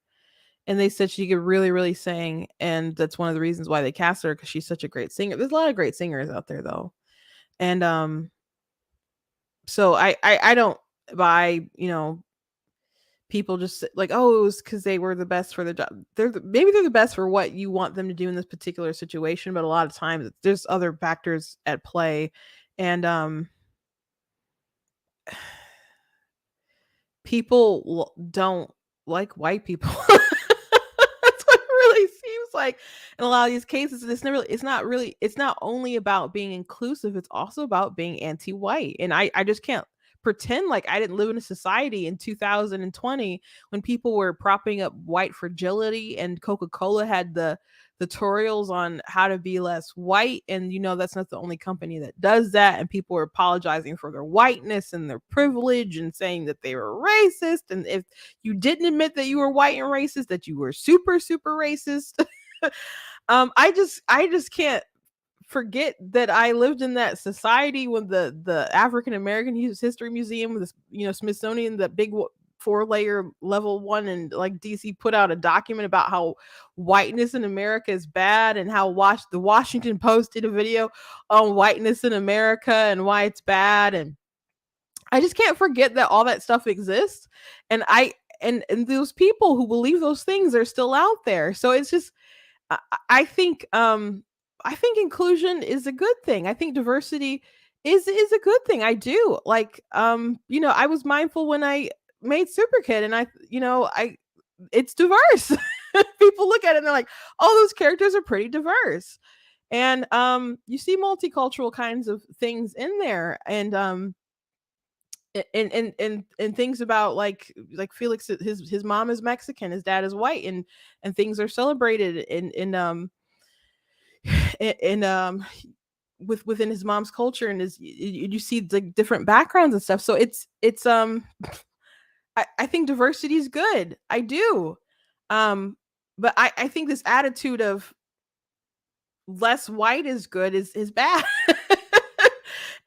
And they said she could really sing, and that's one of the reasons why they cast her, because she's such a great singer. There's a lot of great singers out there though. And so I don't buy, you know, people just like, oh, it was because they were the best for the job. Maybe they're the best for what you want them to do in this particular situation, but a lot of times there's other factors at play. And people don't like white people. That's what it really seems like in a lot of these cases. It's not only about being inclusive, it's also about being anti-white. And I just can't pretend like I didn't live in a society in 2020 when people were propping up white fragility, and Coca-Cola had the tutorials on how to be less white. And you know, that's not the only company that does that. And people were apologizing for their whiteness and their privilege and saying that they were racist. And if you didn't admit that you were white and racist, that you were super racist. I just can't forget that I lived in that society when the African American History Museum, this Smithsonian, the big 4-layer level one, and like DC put out a document about how whiteness in America is bad, and how the Washington Post did a video on whiteness in America and why it's bad. And I just can't forget that all that stuff exists, and and those people who believe those things are still out there. So it's just I think I think inclusion is a good thing. I think diversity is a good thing. I do. Like I was mindful when I made Super Kid, and it's diverse. People look at it and they're like, "Oh, those characters are pretty diverse." And you see multicultural kinds of things in there, and and things about like Felix, his mom is Mexican, his dad is white, and things are celebrated in within his mom's culture, and you see the different backgrounds and stuff. So it's I think diversity is good. I do. But I think this attitude of less white is good is bad.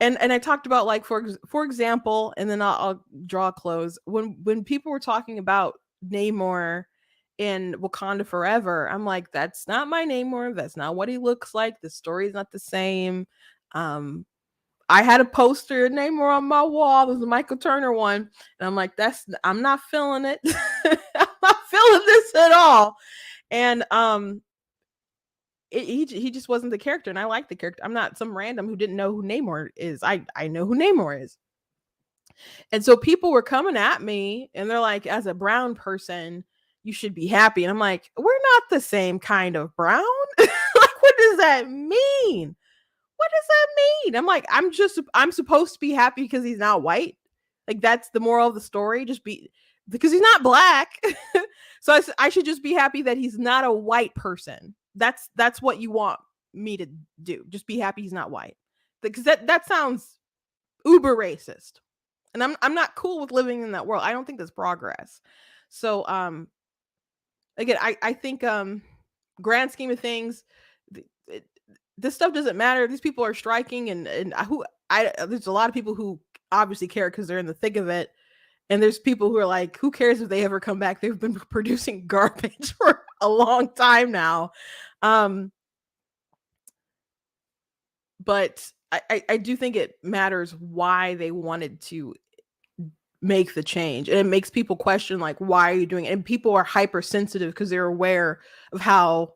And I talked about, like, for example, and then I'll draw a close. When people were talking about Namor in Wakanda Forever, I'm like, that's not my Namor. That's not what he looks like. The story is not the same. I had a poster of Namor on my wall. It was a Michael Turner one, and I'm like, I'm not feeling it. I'm not feeling this at all. And he just wasn't the character, and I like the character. I'm not some random who didn't know who Namor is. I know who Namor is. And so people were coming at me, and they're like, as a brown person, you should be happy. And I'm like, we're not the same kind of brown. Like, what does that mean? What does that mean? I'm like, I'm supposed to be happy because he's not white. Like, that's the moral of the story. Just be, because he's not black. So I should just be happy that he's not a white person. That's what you want me to do. Just be happy he's not white. Because that sounds uber racist. And I'm not cool with living in that world. I don't think that's progress. So again, I think grand scheme of things, this stuff doesn't matter. These people are striking, and there's a lot of people who obviously care because they're in the thick of it. And there's people who are like, who cares if they ever come back? They've been producing garbage for a long time now. But I do think it matters why they wanted to make the change. And it makes people question, like, why are you doing it? And people are hypersensitive because they're aware of how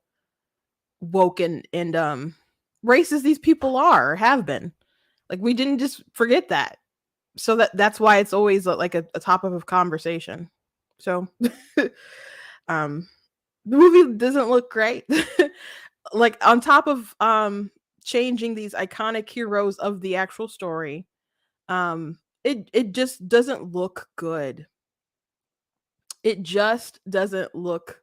woke and racist these people are or have been. Like, we didn't just forget that. So that's why it's always like a topic of conversation. So the movie doesn't look great. Like, on top of changing these iconic heroes of the actual story, it just doesn't look good. It just doesn't look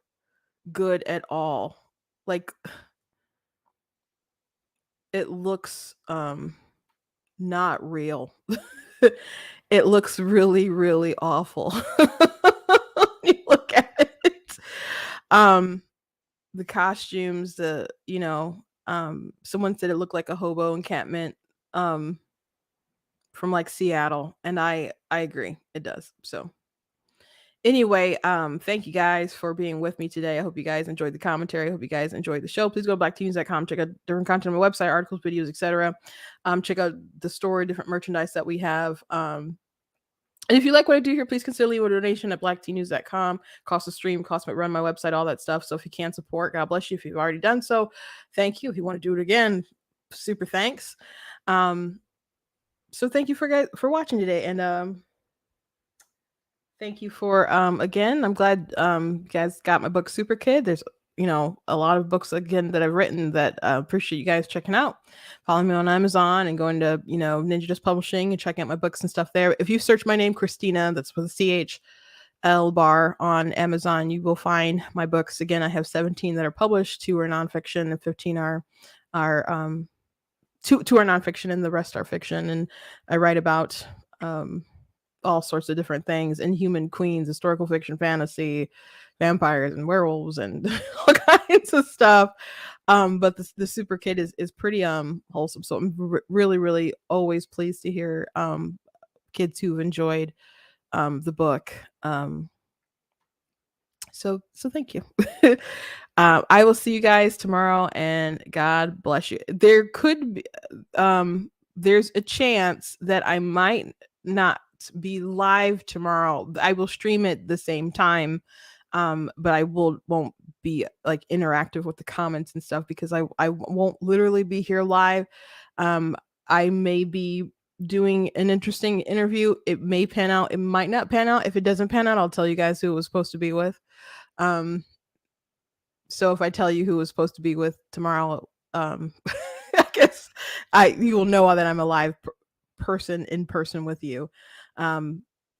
good at all. Like, it looks not real. It looks really, really awful. You look at it. The costumes, someone said it looked like a hobo encampment from like Seattle, and I agree, it does. So anyway, thank you guys for being with me today. I hope you guys enjoyed the commentary. I hope you guys enjoyed the show. Please go to blackteens.com, check out different content on my website, articles, videos, etc. Check out the store, different merchandise that we have. And if you like what I do here, please consider leaving a donation at blacktnews.com. Cost of stream, cost of run my website, all that stuff. So if you can support, God bless you. If you've already done so, thank you. If you want to do it again, super thanks. So thank you for watching today, and thank you for again. I'm glad you guys got my book Super Kid. There's a lot of books again that I've written that appreciate you guys checking out. Follow me on Amazon and going to Ninja Dust Publishing and checking out my books and stuff there. If you search my name Christina, that's with a CHL bar on Amazon, you will find my books. Again, I have 17 that are published, 2 are nonfiction, and 15 are two are nonfiction, and the rest are fiction. And I write about all sorts of different things: inhuman queens, historical fiction, fantasy, vampires and werewolves and all kinds of stuff. But the super kid is pretty wholesome. So I'm really, really always pleased to hear kids who've enjoyed the book. So thank you. I will see you guys tomorrow, and God bless you. There could be there's a chance that I might not be live tomorrow. I will stream it the same time, but I won't be like interactive with the comments and stuff because I won't literally be here live. I may be doing an interesting interview. It may pan out, it might not pan out. If it doesn't pan out, I'll tell you guys who it was supposed to be with. So if I tell you who it was supposed to be with tomorrow, I guess you will know that I'm a live person in person with you.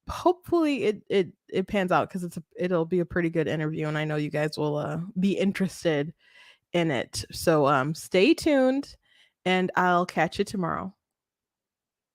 Hopefully it pans out because it'll be a pretty good interview, and I know you guys will be interested in it. So stay tuned, and I'll catch you tomorrow.